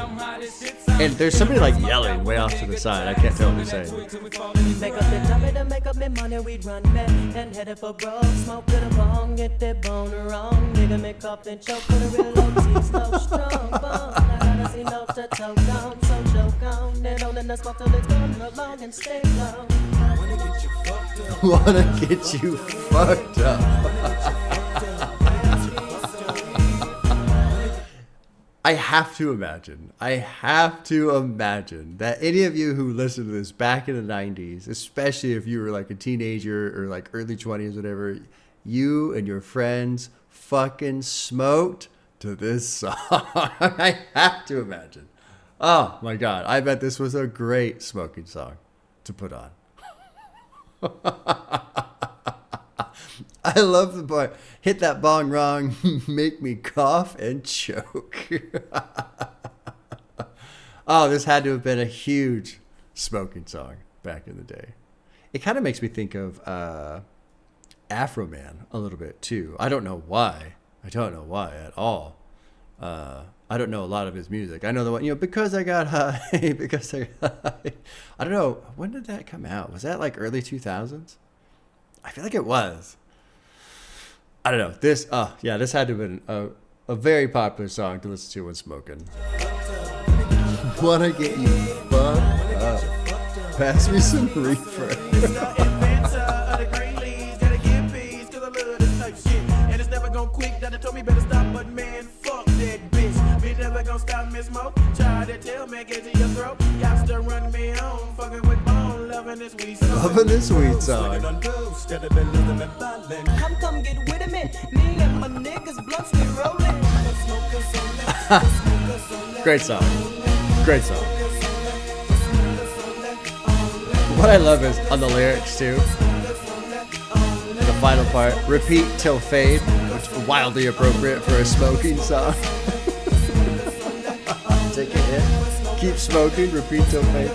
And there's somebody like yelling way off to the side. I can't tell what they're saying. Make up the dummy to make up me money, we'd run back and headed for broke. Smoke to the bone, get that bone wrong. Nigga make up and choke for the real OT, slow, strong bone. I gotta see no to choke on, so choke on. They don't in the smoke till it's gone along and stay low. Wanna get you fucked up. I have to imagine that any of you who listened to this back in the 90s, especially if you were like a teenager or like early 20s, whatever, you and your friends fucking smoked to this song. I have to imagine. Oh my God. I bet this was a great smoking song to put on. I love the part. Hit that bong wrong, make me cough and choke. Oh, this had to have been a huge smoking song back in the day. It kind of makes me think of Afro Man a little bit too. I don't know why. I don't know why at all. I don't know a lot of his music. I know the one, because I got high, because I got high. I don't know. When did that come out? Was that like early 2000s? I feel like it was. I don't know. This had to have been a very popular song to listen to when smoking. Wanna get you fucked up. Pass me some reefer. And it's never gonna quit. Doctor told me better stop, but man, fuck that bitch. Me never gonna stop me smoke. Try to tell me, get to your throat. Y'all still run me on, fucking with bone, loving this weed song. Loving this weed song. Come get with me. Me and my niggas blunts be rolling. Great song. Great song. What I love is on the lyrics too. The final part, repeat till fade, which is wildly appropriate for a smoking song. Take a hit, keep smoking, repeat till fade.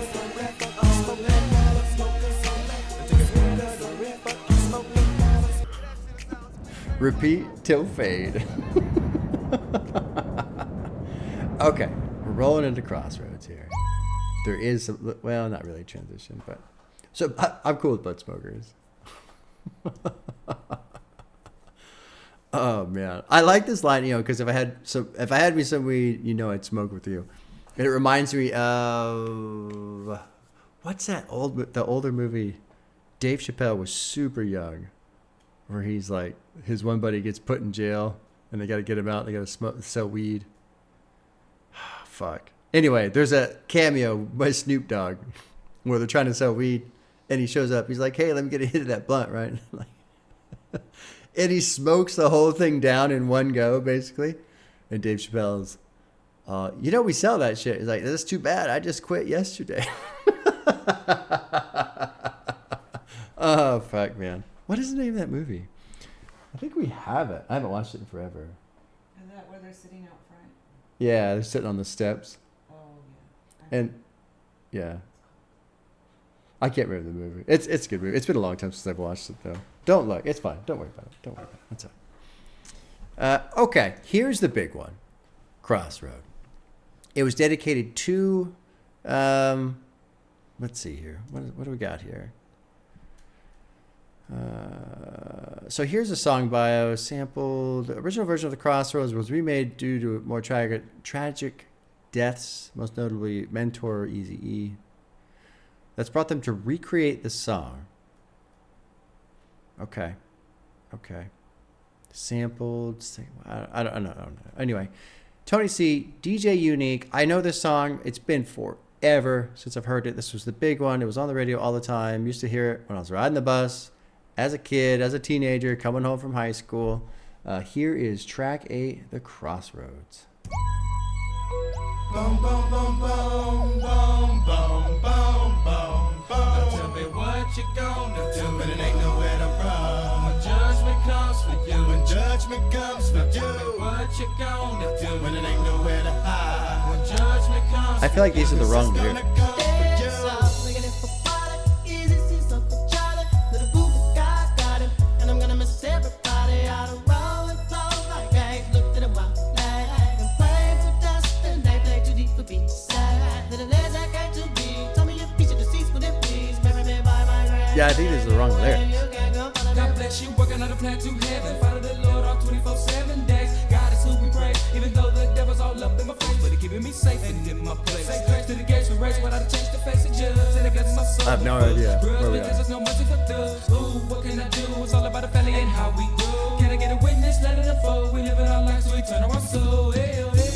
Repeat till fade. Okay, we're rolling into Crossroads here. There is some, well, not really a transition, but so I'm cool with Budsmokers. Oh man, I like this line, because if I had me some weed, I'd smoke with you. And it reminds me of what's that the older movie? Dave Chappelle was super young, where he's like his one buddy gets put in jail and they got to get him out. They got to sell weed. Fuck. Anyway, there's a cameo by Snoop Dogg where they're trying to sell weed, and he shows up. He's like, "Hey, let me get a hit of that blunt, right?" And he smokes the whole thing down in one go, basically. And Dave Chappelle's, we sell that shit. He's like, "That's too bad. I just quit yesterday." Oh, fuck, man. What is the name of that movie? I think we have it. I haven't watched it in forever. Is that where they're sitting out front? Yeah, they're sitting on the steps. Oh, yeah. And, yeah. I can't remember the movie. It's a good movie. It's been a long time since I've watched it, though. Don't look. It's fine. Don't worry about it. Don't worry about it. That's all. Okay, here's the big one. Crossroad. It was dedicated to, let's see here. What do we got here? So here's a song bio sampled. The original version of the Crossroads was remade due to more tragic deaths, most notably Mentor Eazy-E. That's brought them to recreate the song. Okay. Sampled. I don't know. Anyway, Tony C, DJ Unique. I know this song. It's been forever since I've heard it. This was the big one. It was on the radio all the time. Used to hear it when I was riding the bus, as a kid, as a teenager, coming home from high school. Here is track 8, The Crossroads. Boom, boom, boom, boom, boom, boom, boom, boom, boom. Now tell me what you gonna do when it ain't nowhere to run. When judgment comes for you. When judgment comes for you. What you gonna do when it ain't nowhere to hide. When judgment comes. I feel like these are the wrong lyrics. Working on a plan to heaven. Follow the Lord on 24/7 days. God is who we praise. Even though the devil's all up in my face, but he keeping me safe and in my place. Say grace to the gates we race without a change to face the judge. And against my soul. I have no idea where we are. There's no mercy for thugs. Ooh, what can I do? It's all about the family and how we grow. Can I get a witness? Let it unfold. We live in our lives, so we turn our soul. Hell, hell.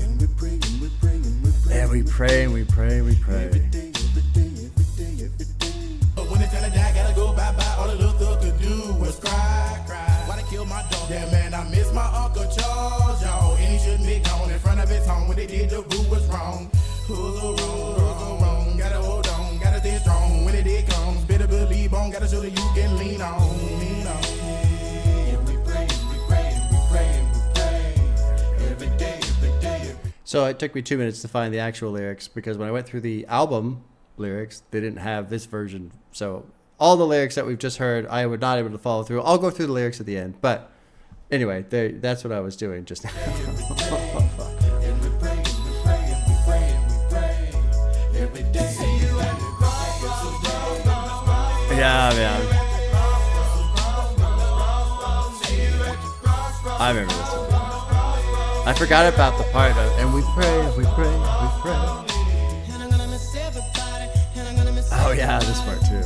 And we pray and we pray and we pray. And we pray and we pray and we pray. Every day, every day, every day, every day. But when it's time to die, gotta go bye-bye. All the little thug could do was cry, cry. Why they kill my dog? Yeah, man, I miss my Uncle Charles, y'all. And he shouldn't be gone in front of his home. When they did, the boo was wrong. Who's so wrong, who's so wrong? Gotta hold on, gotta stay strong. When it comes, better believe on. Gotta show that you can lean on, lean on. And we pray, and we pray, and we pray, and we pray. Every day, every day, every So it took me 2 minutes to find the actual lyrics because when I went through the album lyrics, they didn't have this version. So all the lyrics that we've just heard, I was not able to follow through. I'll go through the lyrics at the end. But anyway, that's what I was doing just now. and we pray, and we pray, and we pray, and we pray. Every day. See you at the crossroads. Yeah, man. I remember this one. I forgot about the part of, and we pray, we pray, we pray. Oh yeah, this part too.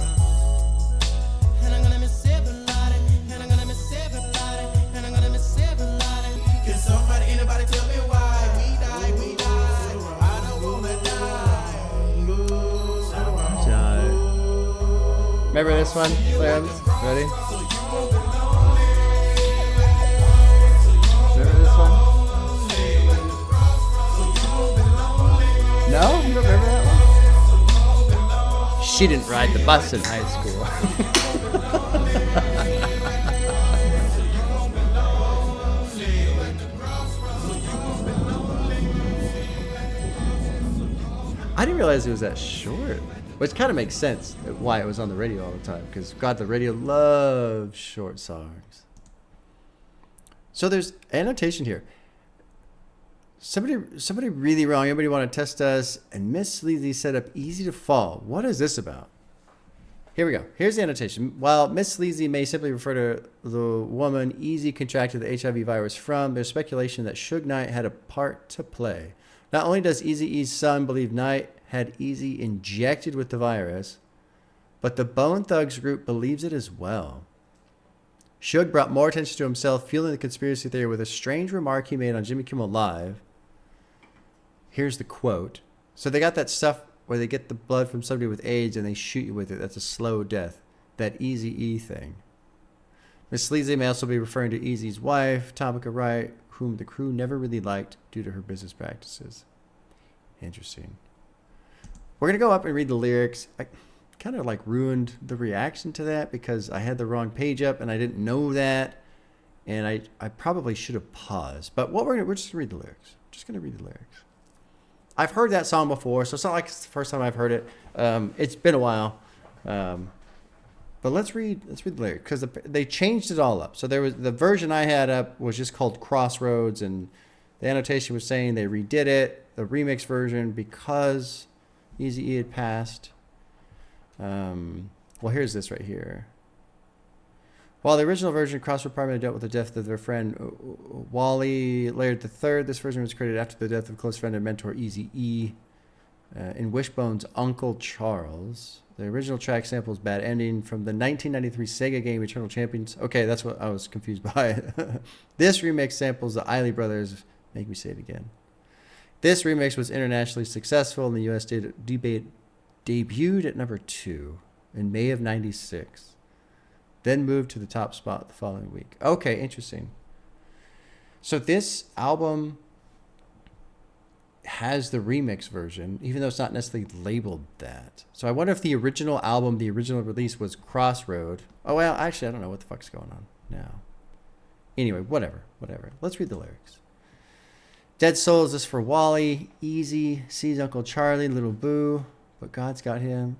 Can somebody, anybody tell me why we die, we die? I don't wanna die. Remember this one, Clarence? Ready? Remember this one? No? You don't remember that one? She didn't ride the bus in high school. I didn't realize it was that short. Which kind of makes sense why it was on the radio all the time. Because, God, the radio loves short songs. So there's annotation here. Somebody really wrong. Anybody want to test us? And Miss Sleazy set up easy to fall. What is this about? Here we go. Here's the annotation. While Miss Sleazy may simply refer to the woman Easy contracted the HIV virus from, there's speculation that Suge Knight had a part to play. Not only does Eazy-E's son believe Knight had Easy injected with the virus, but the Bone Thugs group believes it as well. Suge brought more attention to himself, fueling the conspiracy theory with a strange remark he made on Jimmy Kimmel Live. Here's the quote. So they got that stuff where they get the blood from somebody with AIDS and they shoot you with it. That's a slow death. That Eazy-E thing. Miss Sleazy may also be referring to Eazy's wife, Tamika Wright, whom the crew never really liked due to her business practices. Interesting. We're going to go up and read the lyrics. I kind of like ruined the reaction to that because I had the wrong page up and I didn't know that. And I probably should have paused. But what we're just going to read the lyrics. Just going to read the lyrics. I've heard that song before, so it's not like it's the first time I've heard it. It's been a while. But let's read the lyrics because they changed it all up. So there was the version I had up was just called Crossroads, and the annotation was saying they redid it, the remix version, because Eazy-E had passed. Well, here's this right here. While the original version, Crossroads primarily dealt with the death of their friend Wally Laird III, this version was created after the death of close friend and mentor Eazy-E in Wishbone's Uncle Charles. The original track samples Bad Ending from the 1993 Sega game Eternal Champions. Okay, that's what I was confused by. This remix samples the Isley Brothers. Make me say it again. This remix was internationally successful in the U.S. Debuted at number 2 in May of '96. Then moved to the top spot the following week. Okay, interesting. So this album has the remix version, even though it's not necessarily labeled that. So I wonder if the original album, the original release was Crossroad. Oh, well, actually, I don't know what the fuck's going on now. Anyway, whatever. Let's read the lyrics. Dead Souls is for Wally. Easy sees Uncle Charlie, Little Boo. But God's got him.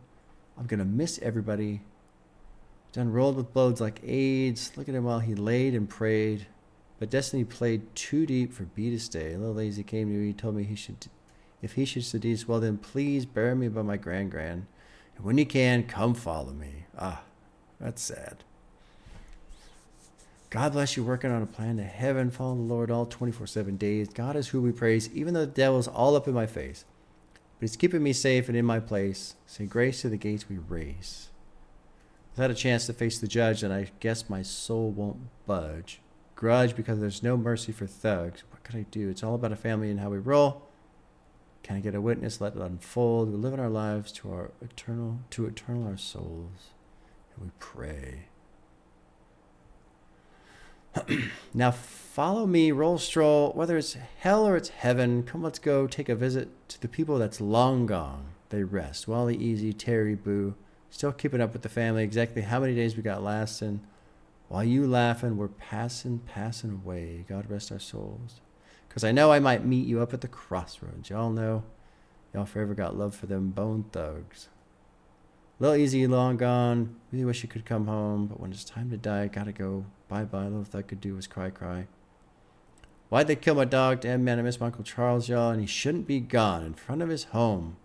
I'm going to miss everybody. Done rolled with blows like AIDS. Look at him while he laid and prayed. But destiny played too deep for B to stay. A little lazy came to me. He told me if he should seduce, well then please bury me by my grand. And when you can, come follow me. Ah, that's sad. God bless you working on a plan to heaven. Follow the Lord all 24/7 days. God is who we praise, even though the devil's all up in my face. But he's keeping me safe and in my place. Say grace to the gates we raise. Without a chance to face the judge, and I guess my soul won't budge. Grudge because there's no mercy for thugs. What could I do? It's all about a family and how we roll. Can I get a witness? Let it unfold. We live in our lives to eternal our souls. And we pray. Now follow me, roll, stroll, whether it's hell or it's heaven. Come, let's go take a visit to the people that's long gone. They rest. Wally, Easy, Terry, Boo. Still keeping up with the family. Exactly how many days we got lasting. While you laughing, we're passing away. God rest our souls. Because I know I might meet you up at the crossroads. Y'all know. Y'all forever got love for them bone thugs. Little Easy, long gone. Really wish you could come home. But when it's time to die, gotta go. Bye-bye. Little thug could do was cry. Why'd they kill my dog? Damn, man, I miss my Uncle Charles, y'all. And he shouldn't be gone in front of his home.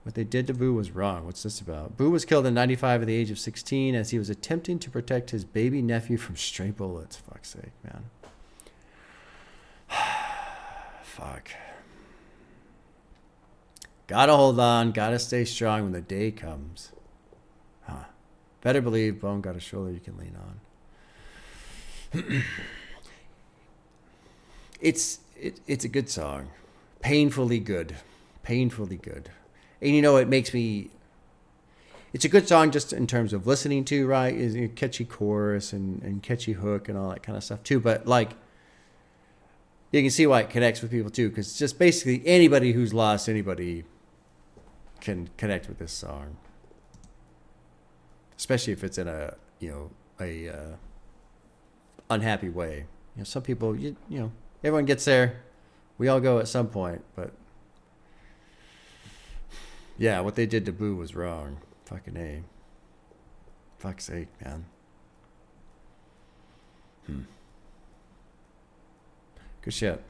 What they did to Boo was wrong. What's this about? Boo was killed in 95 at the age of 16 as he was attempting to protect his baby nephew from stray bullets. Fuck's sake, man. Fuck. Gotta hold on. Gotta stay strong when the day comes. Huh. Better believe Bone got a shoulder you can lean on. It's a good song. Painfully good. Painfully good. And you know, it makes me... It's a good song just in terms of listening to, right? Is a catchy chorus and catchy hook and all that kind of stuff too. But like, you can see why it connects with people too, because just basically anybody who's lost anybody can connect with this song, especially if it's in a unhappy way. You know, some people, you know, everyone gets there. We all go at some point, but yeah, what they did to Boo was wrong. Fucking A. Fuck's sake, man. Good shit.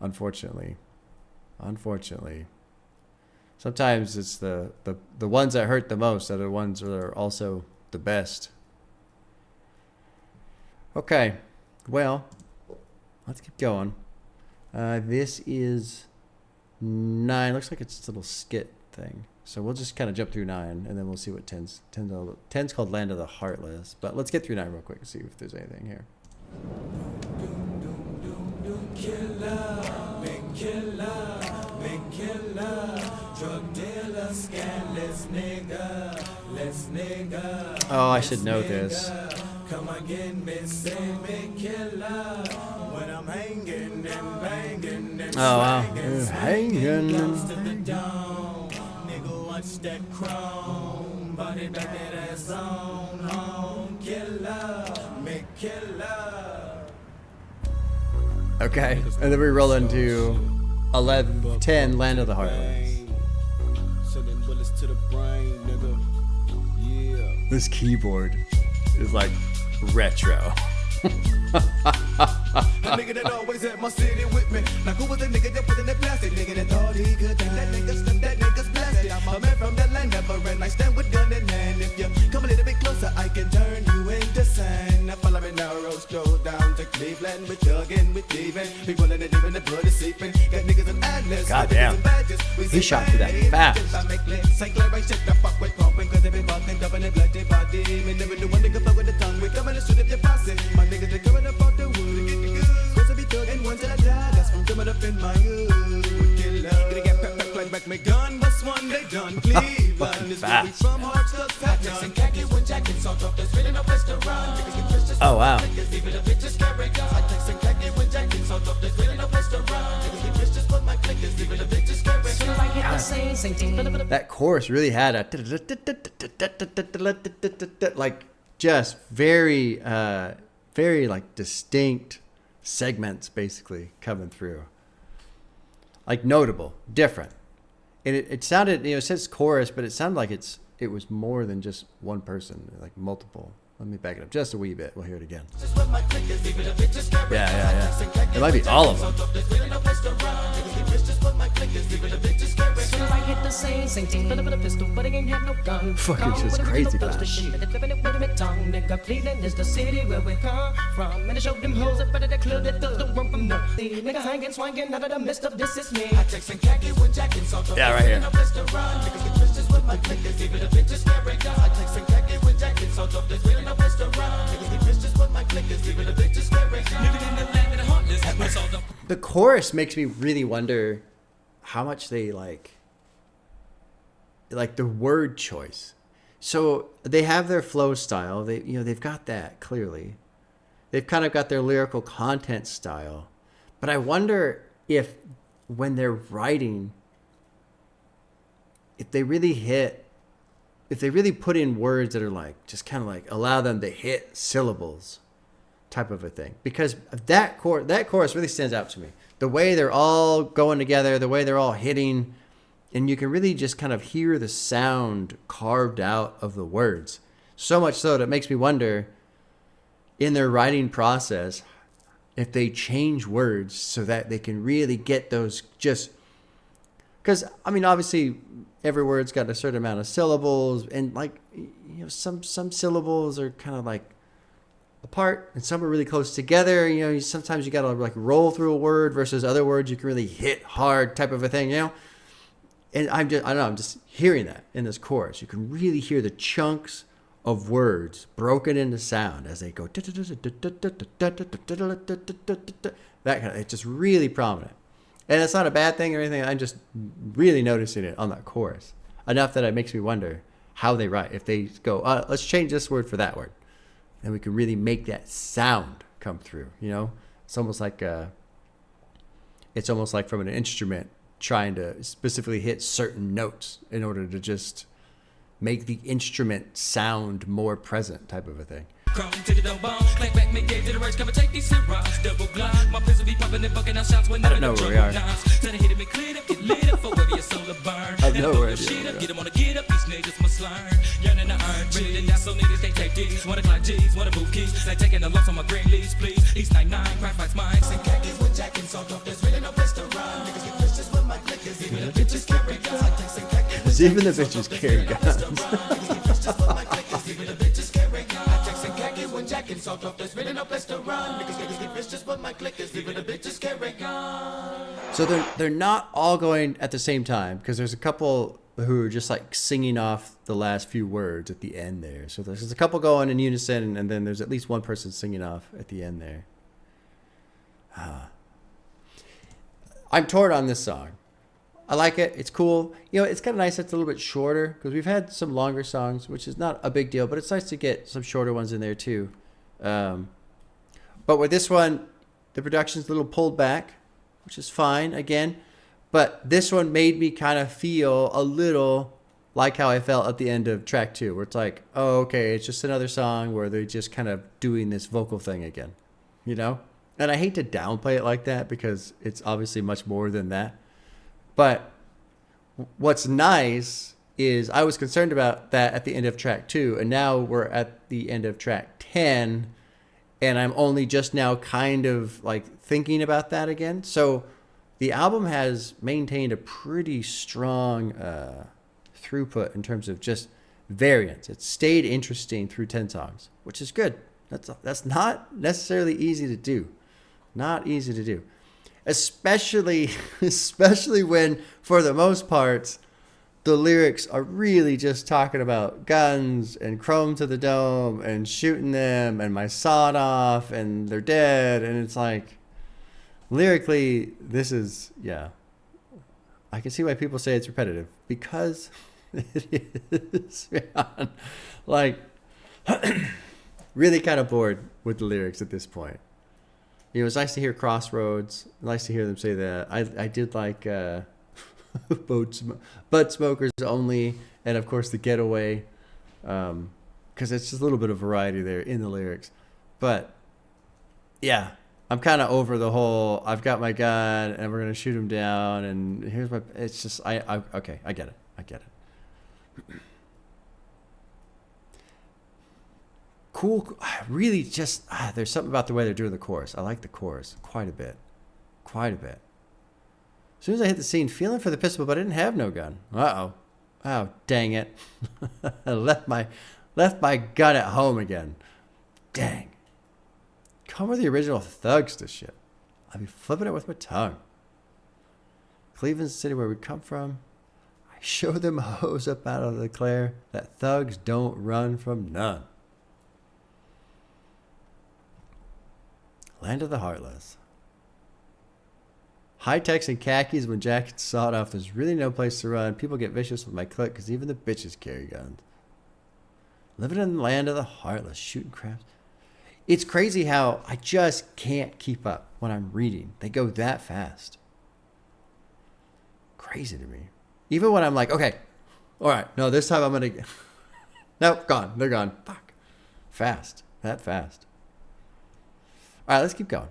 Unfortunately. Sometimes it's the ones that hurt the most are the ones that are also the best. Okay. Well, let's keep going. This is 9. Looks like it's a little skit thing. So we'll just kind of jump through 9, and then we'll see what 10's. 10's called Land of the Heartless. But let's get through 9 real quick and see if there's anything here. Killa, big killer, drug dealer, scandalous nigga, Oh, I should know this. Come again, missing big killer. When I'm hanging and banging and Hanging. Nigga, watch that chrome. Body back that ass on home. Killer, big killer. Okay, and then we roll into 10, Land of the Heartless. Sending bullets to the brain, nigga. Yeah. This keyboard is like retro. A nigga that always at my city with me. Now who was the nigga that put in the plastic? Nigga that thought he could take that nigga slip, that nigga's blasted. I'm a man from that land, never ran. I stand with gun in hand. If you come a little bit closer, I can turn you into sand. Now follow me now, road stroll down to Cleveland. We're chugging, we're leaving. People in the deep in the blood is seeping. Got niggas and Atlas. Goddamn. He shot through that fast. I make lips, say clear, I shit the fuck with pumping. Cause they been bucking, dumping and bloody body. Me never do one nigga fuck with the tongue. We coming to shoot up your posse. My niggas, they coming up off the wood to get the goods. Cause I be thugging one till I die. That's from coming up in my hood. Killer. Gonna get pep, like back my gun. Bust one, they done. Cleveland is where we from. Hearts to Patton. And khaki when jackets on top. There's really no place to run. Niggas get pushed just Oh, wow. niggas, even the bitches carry guns. I text and khaki when jackets on top. There's really no place to run. Niggas get pushed just my clickers, even the bitches carry guns. That chorus really had a like just very like distinct segments basically coming through, like notable, different. And it sounded, you know, it says chorus, but it sounded like it was more than just one person, like multiple Let me back it up just a wee bit. We'll hear it again. Yeah. It might be all of them. Fucking shit's crazy fast. Yeah, right here. The chorus makes me really wonder how much they like the word choice. So they have their flow style. They've got that clearly. They've kind of got their lyrical content style. But I wonder if when they're writing, if they really put in words that are like just kind of like allow them to hit syllables type of a thing, because that chorus really stands out to me. The way they're all going together, the way they're all hitting, and you can really just kind of hear the sound carved out of the words. So much so that it makes me wonder in their writing process if they change words so that they can really get those, just because I mean obviously every word's got a certain amount of syllables, and like some syllables are kind of like apart and some are really close together. Sometimes you gotta like roll through a word versus other words you can really hit hard type of a thing, and I'm just hearing that in this chorus. You can really hear the chunks of words broken into sound as they go that kind of, it's just really prominent, and it's not a bad thing or anything. I'm just really noticing it on that chorus enough that it makes me wonder how they write. If they go let's change this word for that word, and we can really make that sound come through. It's almost like from an instrument trying to specifically hit certain notes in order to just make the instrument sound more present type of a thing. I don't know where we are. I have no idea. Get them on the get up, these niggas must learn. Yearning to earn cheese. That's so niggas they take these. Wanna climb G's, wanna move keys. They taking a loss on my green leaves, please. East 99, crack fights mine. Sing khakis with jack and salt off. There's really no place to run. Niggas get pushed just with my clickers. Even the bitches carry guns. Even the bitches carry guns. So they're not all going at the same time, because there's a couple who are just like singing off the last few words at the end there. So there's a couple going in unison, and then there's at least one person singing off at the end there. I'm torn on this song. I like it. It's cool. It's kind of nice. It's a little bit shorter, because we've had some longer songs, which is not a big deal, but it's nice to get some shorter ones in there too. But with this one, the production's a little pulled back, which is fine again. But this one made me kind of feel a little like how I felt at the end of track 2, where it's like, oh, okay, it's just another song where they're just kind of doing this vocal thing again, And I hate to downplay it like that, because it's obviously much more than that. But what's nice is I was concerned about that at the end of track 2, and now we're at the end of track 10, and I'm only just now kind of like thinking about that again. So the album has maintained a pretty strong throughput in terms of just variance. It's stayed interesting through 10 songs, which is good. That's not necessarily easy to do. Not easy to do. Especially when, for the most part, the lyrics are really just talking about guns and chrome to the dome and shooting them and my sawed off and they're dead. And it's like, lyrically, this is, I can see why people say it's repetitive, because it is, man. Like, really kind of bored with the lyrics at this point. It's nice to hear Crossroads. Nice to hear them say that. I did like Budsmokers Only, and of course the Getaway, because it's just a little bit of variety there in the lyrics. But yeah, I'm kind of over the whole I've got my gun and we're gonna shoot him down and here's my. It's just okay. I get it. cool. Really, just there's something about the way they're doing the chorus. I like the chorus quite a bit. As soon as I hit the scene, feeling for the pistol, but I didn't have no gun. Oh, dang it! I left my gun at home again. Dang. Come with the original thugs to shit. I'll be flipping it with my tongue. Cleveland's the city where we come from. I show them hoes up out of the Claire that thugs don't run from none. Land of the Heartless. High techs and khakis when jackets sawed off. There's really no place to run. People get vicious with my clique because even the bitches carry guns. Living in the land of the Heartless. Shooting crabs. It's crazy how I just can't keep up when I'm reading. They go that fast. Crazy to me. Even when I'm like, okay, all right, no, this time I'm going to... Nope, gone. They're gone. Fuck. Fast. That fast. All right, let's keep going.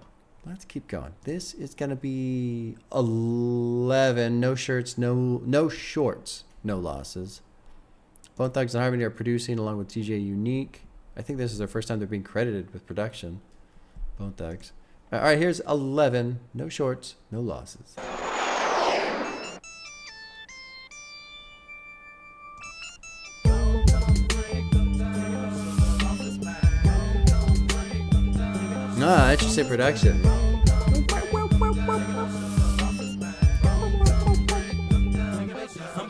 This is going to be 11. No shirts, no shorts, no losses. Bone Thugs and Harmony are producing along with DJ Unique. I think this is their first time they're being credited with production. Bone Thugs. All right, here's 11. No shorts, no losses. Ah, that should say production. I'm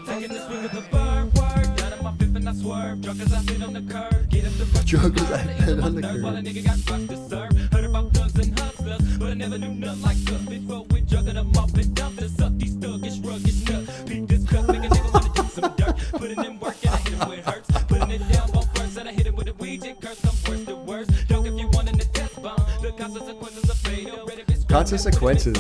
taking the swing of the bird word. Down in my fifth and I swerve. Drunk as I sit on the curb. Get up the front. Drunk as I sit on the curb. While a nigga got fucked to serve. Heard about thugs and hustlers, but I never knew nothing like us. Bitch, roll with drug and I'm off and dump to suck these thuggish, ruggish nuts. Beat this cuss, make a nigga wanna do some dirt. Putting in work and I hit him where it hurts. Putting it down both first and I hit him with a Ouija curse. I'm worse to worse. Dog if you want in the test bomb. The consequences of fate. Consequences.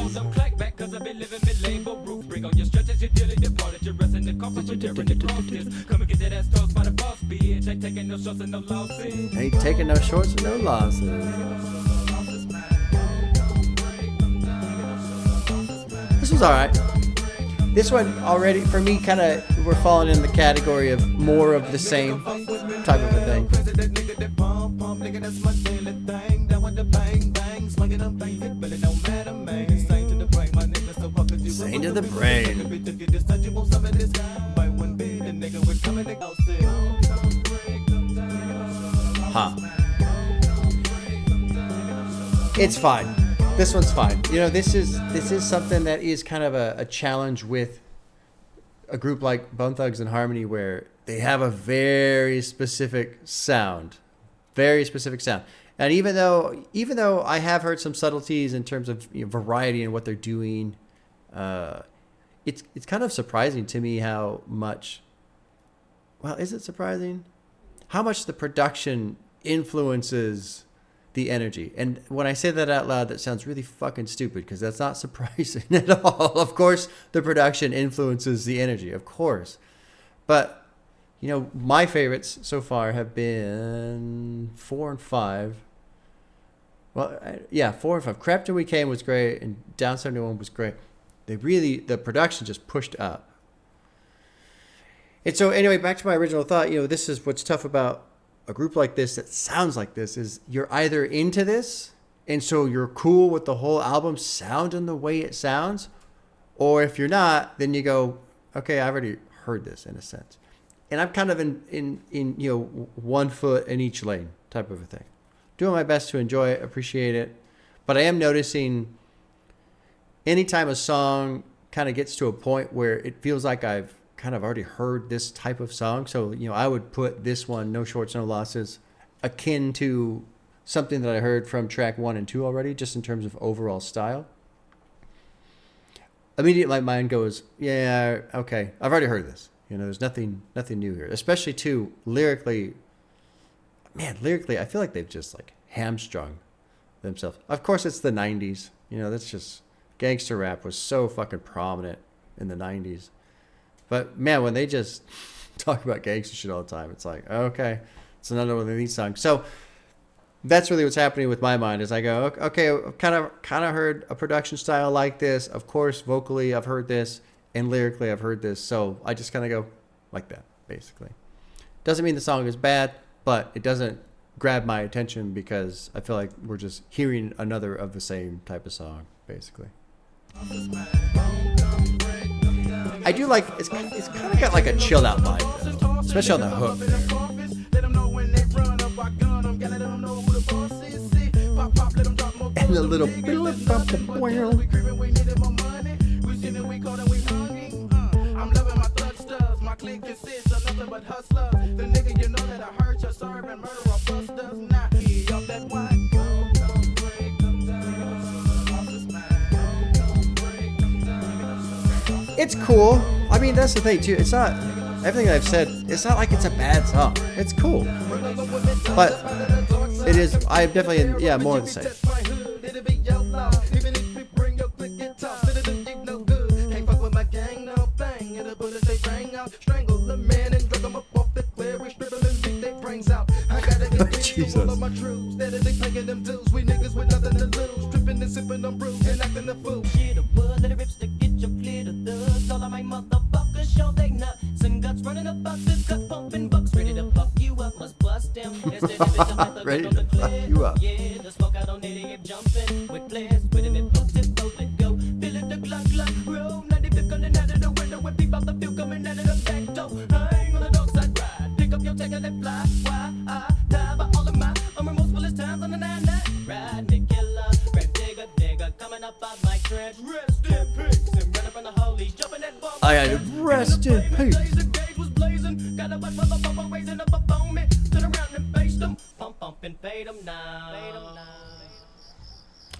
Ain't taking no shorts and no losses. This was alright. This one already, for me, kind of, we're falling in the category of more of the same type of a thing. Sane to the brain. Huh. It's fine. This one's fine. You know, this is something that is kind of a challenge with a group like Bone Thugs and Harmony, where they have a very specific sound. And even though I have heard some subtleties in terms of, you know, variety in what they're doing, it's kind of surprising to me how much. Well, is it surprising? How much the production influences the energy. And when I say that out loud, that sounds really fucking stupid, because that's not surprising at all. Of course, the production influences the energy, of course. But, you know, my favorites so far have been 4 and 5. Well, 4 and 5. Crept and We Came was great, and Down 71 was great. The production just pushed up. And so anyway, back to my original thought, you know, this is what's tough about a group like this that sounds like this, is you're either into this, and so you're cool with the whole album sounding the way it sounds, or if you're not, then you go, okay, I've already heard this in a sense. And I'm kind of in you know, 1 foot in each lane type of a thing. Doing my best to enjoy it, appreciate it. But I am noticing anytime a song kind of gets to a point where it feels like I've kind of already heard this type of song. So, you know, I would put this one, No Shorts, No Losses, akin to something that I heard from track 1 and 2 already, just in terms of overall style. Immediately my mind goes, yeah, okay, I've already heard this. You know, there's nothing new here. Especially too, lyrically, I feel like they've just like hamstrung themselves. Of course, it's the 90s. You know, that's just, gangster rap was so fucking prominent in the 90s. But man, when they just talk about gangster shit all the time, it's like, okay, it's another one of these songs. So that's really what's happening with my mind, is I go, okay, I've kind of heard a production style like this. Of course, vocally, I've heard this, and lyrically, I've heard this. So I just kind of go like that, basically. Doesn't mean the song is bad, but it doesn't grabbed my attention because I feel like we're just hearing another of the same type of song, basically. I do like it's kind of got like a chilled out vibe, though, especially on the hook there. And a little I'm loving my thug studs. My clique consists of nothing but hustlers. The nigga, you know that I heard you serve and murder or busters. Now he up that wine. Come break, come down. It's cool. I mean, that's the thing too. It's not everything that I've said. It's not like it's a bad song. It's cool, but it is. I definitely more of the same. Jesus. Ready to fuck you up. I had rest in peace.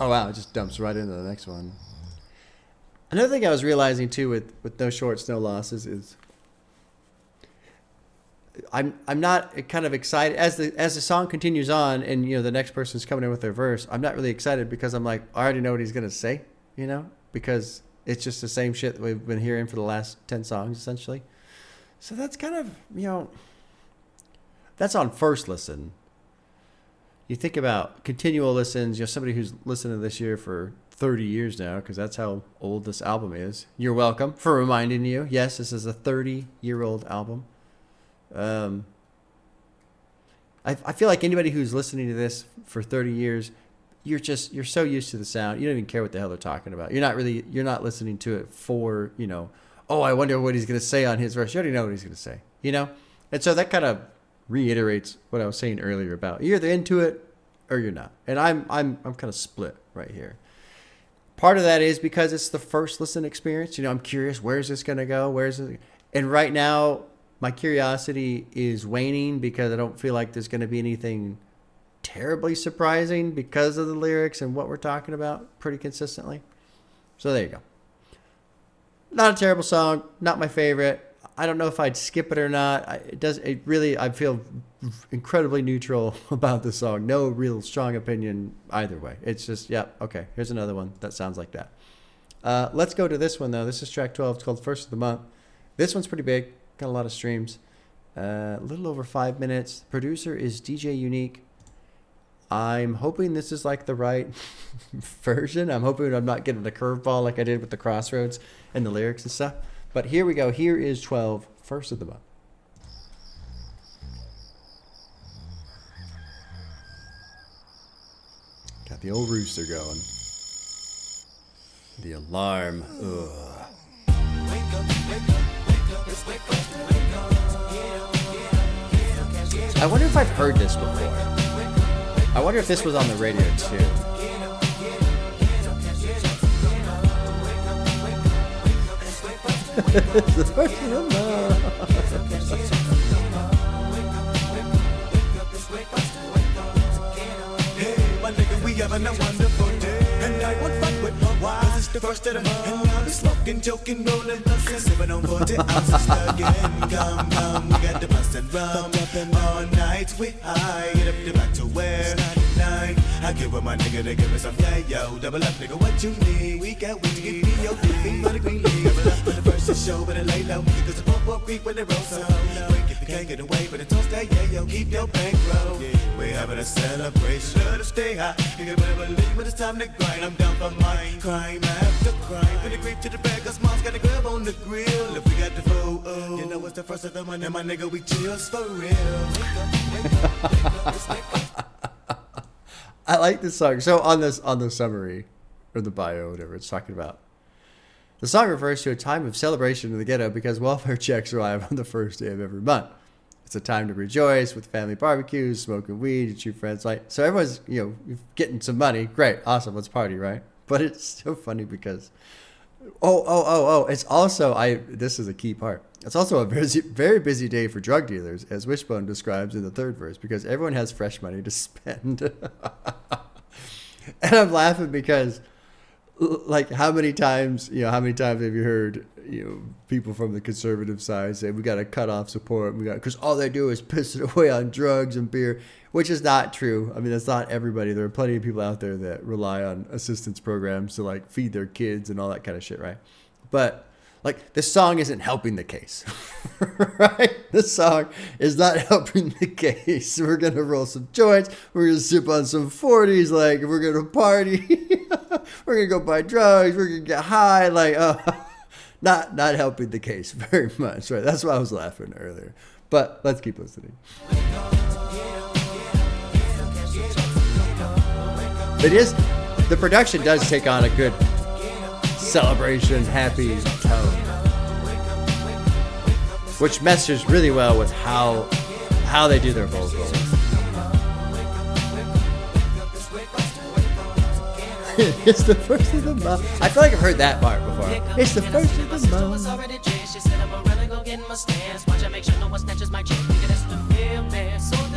Oh wow, it just dumps right into the next one. Another thing I was realizing too with No Shorts, No Losses is I'm not kind of excited as the song continues on and the next person's coming in with their verse. I'm not really excited because I'm like, I already know what he's gonna say, because it's just the same shit that we've been hearing for the last 10 songs essentially. So that's kind of that's on first listen. You think about continual listens, somebody who's listened to this year for 30 years now, because that's how old this album is. You're welcome for reminding you. Yes, this is a 30-year-old album. I feel like anybody who's listening to this for 30 years, you're so used to the sound, you don't even care what the hell they're talking about. You're not listening to it for, oh, I wonder what he's going to say on his verse. You already know what he's going to say, And so that kind of reiterates what I was saying earlier about you're either into it or you're not. And I'm kind of split right here. Part of that is because it's the first listen experience. I'm curious, where's this going to go? And right now my curiosity is waning because I don't feel like there's going to be anything terribly surprising because of the lyrics and what we're talking about pretty consistently. So there you go. Not a terrible song, not my favorite. I don't know if I'd skip it or not. I feel incredibly neutral about the song. No real strong opinion either way. It's just, okay, here's another one that sounds like that. Let's go to this one though. This is track 12. It's called First of the Month. This one's pretty big. Got a lot of streams. A little over 5 minutes. Producer is DJ Unique. I'm hoping this is like the right version. I'm hoping I'm not getting the curveball like I did with the Crossroads and the lyrics and stuff. But here we go. Here is 12, First of the Month. Got the old rooster going. The alarm. Ugh. I wonder if I've heard this before. I wonder if this was on the radio too. The first of the month. Hey, my nigga, we having a wonderful day, and I won't fight with my wife. 'Cause it's the first of the month, and I'll be smoking, joking, rolling, sipping on 40 ounces again. Come, we got the bust and rum. All night we high, get up the back to where 99. I give up my nigga to give me some yo. Double up, nigga, what you need? We got weed to get me your D for the green league. Double up for the first to show, but it lay low. Cause the pump creep when it rolls so low. If you can't get away, but it toast that yo. Keep your bankroll. We're having a celebration. Let us stay high. You can better believe when it's time to grind. I'm down for mine. Crime after crime. From the creep to the bag, cause mom's got a grab on the grill. If we got the food, you know it's the first of the month, and my nigga, we chills for real. I like this song. So on the summary or the bio, whatever it's talking about, the song refers to a time of celebration in the ghetto because welfare checks arrive on the first day of every month. It's a time to rejoice with family barbecues, smoking weed, and shoot friends. Like, so everyone's, getting some money. Great. Awesome. Let's party, right? But it's so funny because, it's also, this is a key part. It's also a very busy day for drug dealers, as Wishbone describes in the third verse, because everyone has fresh money to spend. And I'm laughing because, like, how many times have you heard, people from the conservative side say we got to cut off support, because all they do is piss it away on drugs and beer, which is not true. I mean, that's not everybody. There are plenty of people out there that rely on assistance programs to like feed their kids and all that kind of shit, right? But like, this song isn't helping the case, right? This song is not helping the case. We're going to roll some joints. We're going to sip on some 40s. Like, we're going to party. We're going to go buy drugs. We're going to get high. Like, not helping the case very much, right? That's why I was laughing earlier. But let's keep listening. The production does take on a good celebration, happy tone, which meshes really well with how they do their vocals. It's the first of the month. I feel like I've heard that part before. It's the first of the month.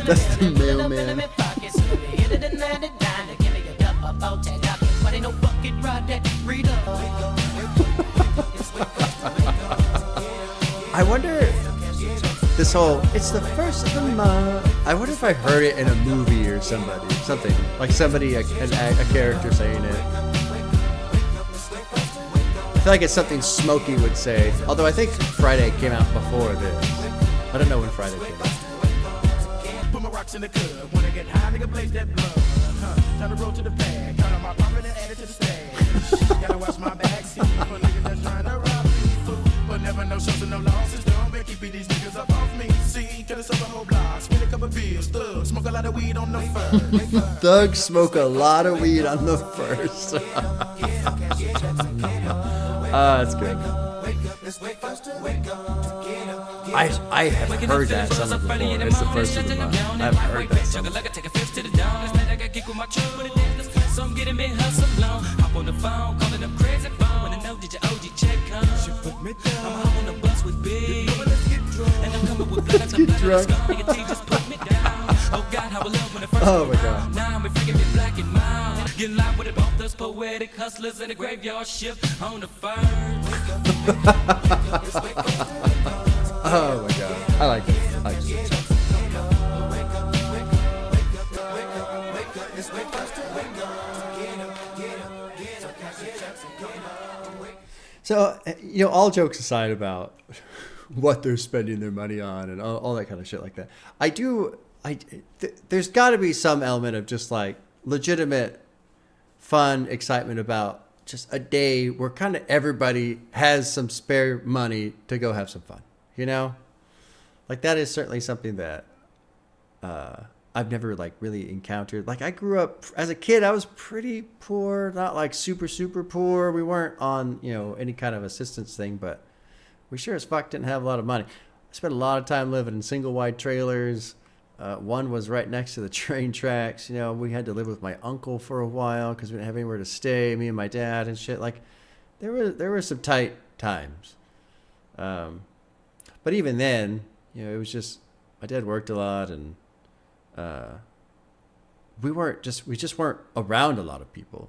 That's the mailman. I wonder, it's the first of the month. I wonder if I heard it in a movie or something like a character saying it. I feel like it's something Smokey would say. Although I think Friday came out before this. I don't know when Friday came out. Put my rocks in the club. Wanna get high, nigga, blaze that blood. Time to roll to the bag. Count on my profit and add it to the stash. Gotta watch my back seat for niggas that's trying to rob me. But never no shows and no losses. Don't make you beat these niggas up off me. See, could have sold a whole block. Spend a couple beers. Thug, smoke a lot of weed on the first. Thugs smoke a lot of weed on the first. That's good. I have heard that song before. It's the first of the month. I've heard that song. Some getting me hustle long. Hop on the phone, calling them crazy phone. Wanna know did your OG check come? She put me down. I'm home on the bus with Big. And I'm coming with blood. Let's get drunk. Just put me down. Oh God, how I love when it first Oh my God. Now I'm freaking me black and mild. Getting live with it, both us poetic hustlers in the graveyard shift on the fire. Oh my God. I like it. I like it. So, all jokes aside about what they're spending their money on and all that kind of shit like that, there's got to be some element of just like legitimate fun, excitement about just a day where kind of everybody has some spare money to go have some fun, Like that is certainly something that I've never like really encountered. Like I grew up as a kid, I was pretty poor, not like super, super poor. We weren't on, any kind of assistance thing, but we sure as fuck didn't have a lot of money. I spent a lot of time living in single wide trailers. One was right next to the train tracks. We had to live with my uncle for a while because we didn't have anywhere to stay, me and my dad and shit. Like there were some tight times. But even then, it was just, my dad worked a lot and, we just weren't around a lot of people.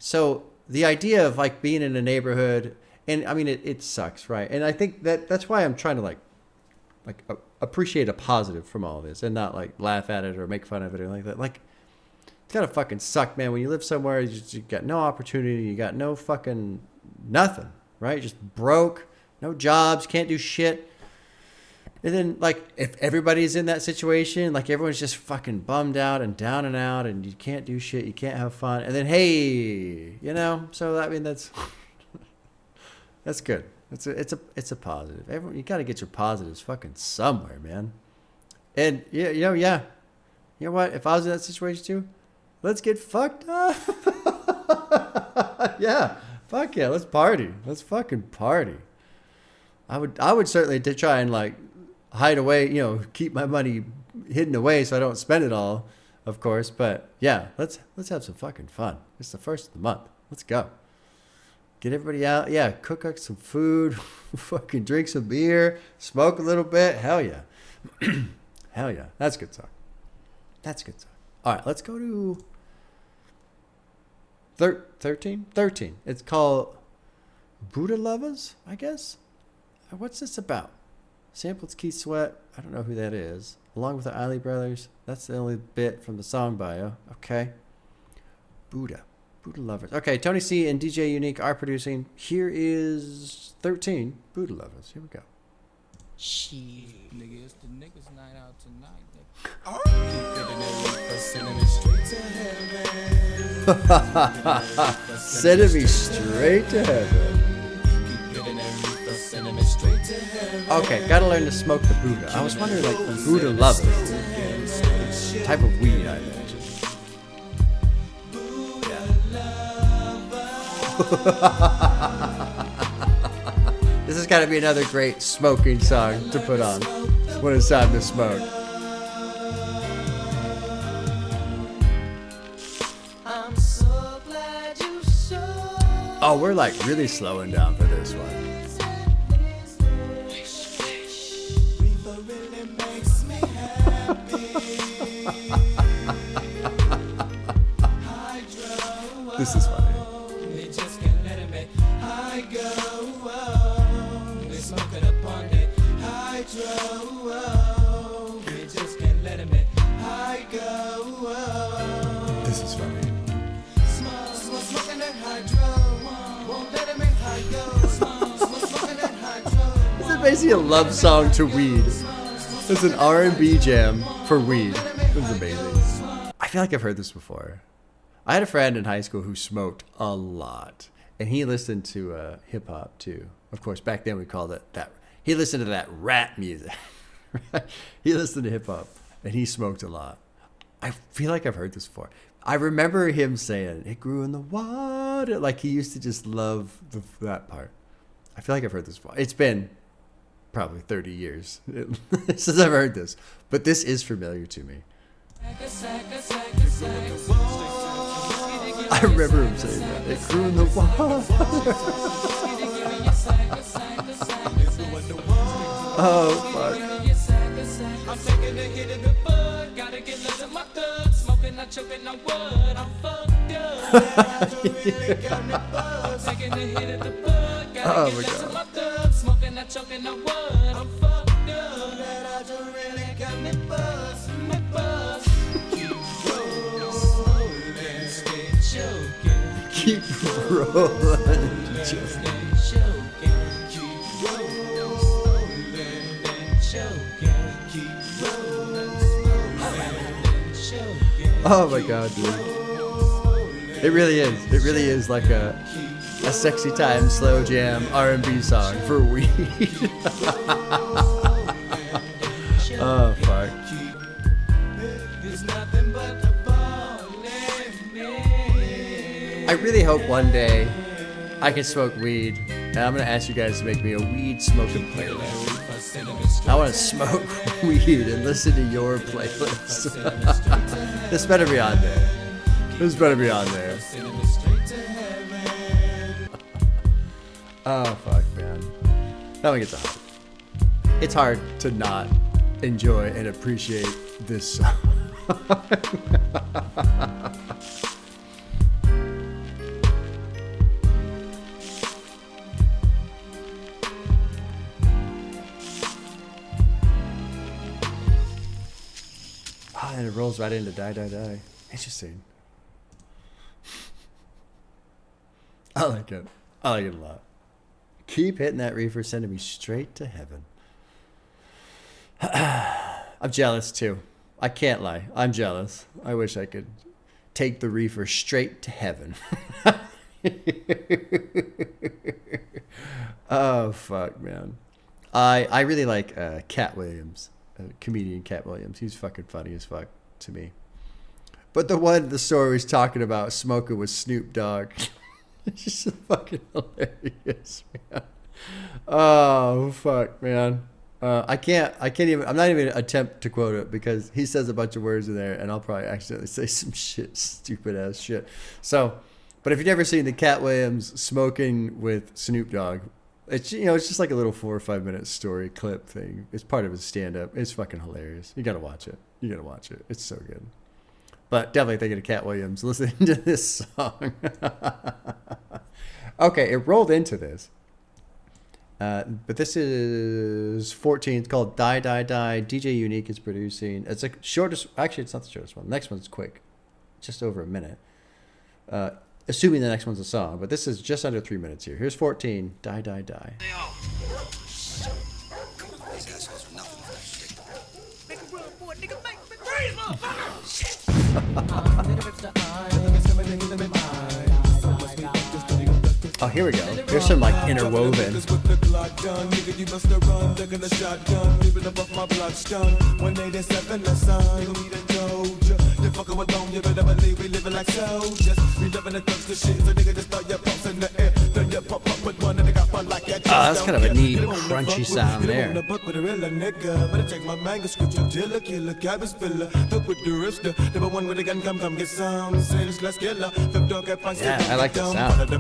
So the idea of like being in a neighborhood, and I mean, it sucks. Right. And I think that's why I'm trying to like appreciate a positive from all this and not like laugh at it or make fun of it or like that. Like it's gotta fucking suck, man. When you live somewhere, you got no opportunity, you got no fucking nothing, right? Just broke, no jobs, can't do shit. And then, like, if everybody's in that situation, like, everyone's just fucking bummed out and down and out, and you can't do shit, you can't have fun. And then, hey, so I mean, that's good. It's a positive. Everyone, you got to get your positives fucking somewhere, man. And you know what? If I was in that situation too, Let's get fucked up. Yeah. Fuck yeah. Let's party. Let's fucking party. I would certainly try and like hide away, keep my money hidden away so I don't spend it all, of course. But yeah, let's have some fucking fun. It's the first of the month. Let's go. Get everybody out. Yeah, cook up some food, fucking drink some beer, smoke a little bit. Hell yeah. Hell yeah. That's a good song. That's a good song. All right, let's go to 13? 13. It's called Buddah Lovaz, I guess. What's this about? Samples Keith Sweat. I don't know who that is. Along with the Eiley brothers. That's the only bit from the song bio. Okay. Buddah Lovaz. Okay, Tony C and DJ Unique are producing. Here is 13. Buddah Lovaz. Here we go. Shit, nigga, it's the niggas night out tonight, nigga. Sending me straight to heaven. Okay, gotta learn to smoke the Buddha. I was wondering, like, Buddah Lovaz. Type of weed, I imagine. This has got to be another great smoking song to put on when it's time to smoke. Oh, we're like really slowing down for this one. This is funny. This is funny. This is basically a love song to weed. It's an R&B jam for weed. This is amazing. I feel like I've heard this before. I had a friend in high school who smoked a lot, and he listened to hip hop too. Of course, back then we called it that. He listened to that rap music. He listened to hip hop, and he smoked a lot. I feel like I've heard this before. I remember him saying, "It grew in the water." Like he used to just love that part. I feel like I've heard this before. It's been probably 30 years since I've heard this, but this is familiar to me. I remember him saying that. It grew in the water. Oh, fuck. I'm taking a hit of the bud, gotta get less of my thug, smoking, not choking on wood, I'm fucked up. I'm taking a hit of the bud, gotta get less of my thug, smoking, not choking on wood, I'm fucked up. That I don't really got me buzz, my buzz. Keep rolling, stay choking. Keep rolling, choking. Keep rolling, choking. Oh my god, dude. It really is. It really is like a sexy time slow jam R&B song for weed. Oh fuck. I really hope one day I can smoke weed, and I'm gonna ask you guys to make me a weed smoking playlist. I want to smoke weed and listen to your playlist. This better be on there. This better be on there. Oh, fuck, man. That one gets hard. It's hard to not enjoy and appreciate this song. And it rolls right into Die, Die, Die. Interesting. I like it. I like it a lot. Keep hitting that reefer, sending me straight to heaven. I'm jealous too. I can't lie. I'm jealous. I wish I could take the reefer straight to heaven. Oh, fuck, man. I really like Cat Williams. Comedian Cat Williams. He's fucking funny as fuck to me. But the story was talking about smoking with Snoop Dogg. It's just fucking hilarious, man. Oh fuck, man. I can't even. I'm not even gonna attempt to quote it because he says a bunch of words in there, and I'll probably accidentally say some stupid ass shit. So, but if you've never seen the Cat Williams smoking with Snoop Dogg, it's it's just like a little 4 or 5 minute story clip thing. It's part of his stand up. It's fucking hilarious. You gotta watch it. It's so good. But definitely thinking of Cat Williams listening to this song. Okay, it rolled into this. But this is 14. It's called Die Die Die. DJ Unique is producing. It's the shortest. Actually, it's not the shortest one. The next one's quick. Just over a minute. Assuming the next one's a song. But this is just under 3 minutes here. Here's 14. Die Die Die. Oh, here we go. There's some like interwoven. Oh, that's kind of a neat, crunchy sound there. Yeah, I like the sound.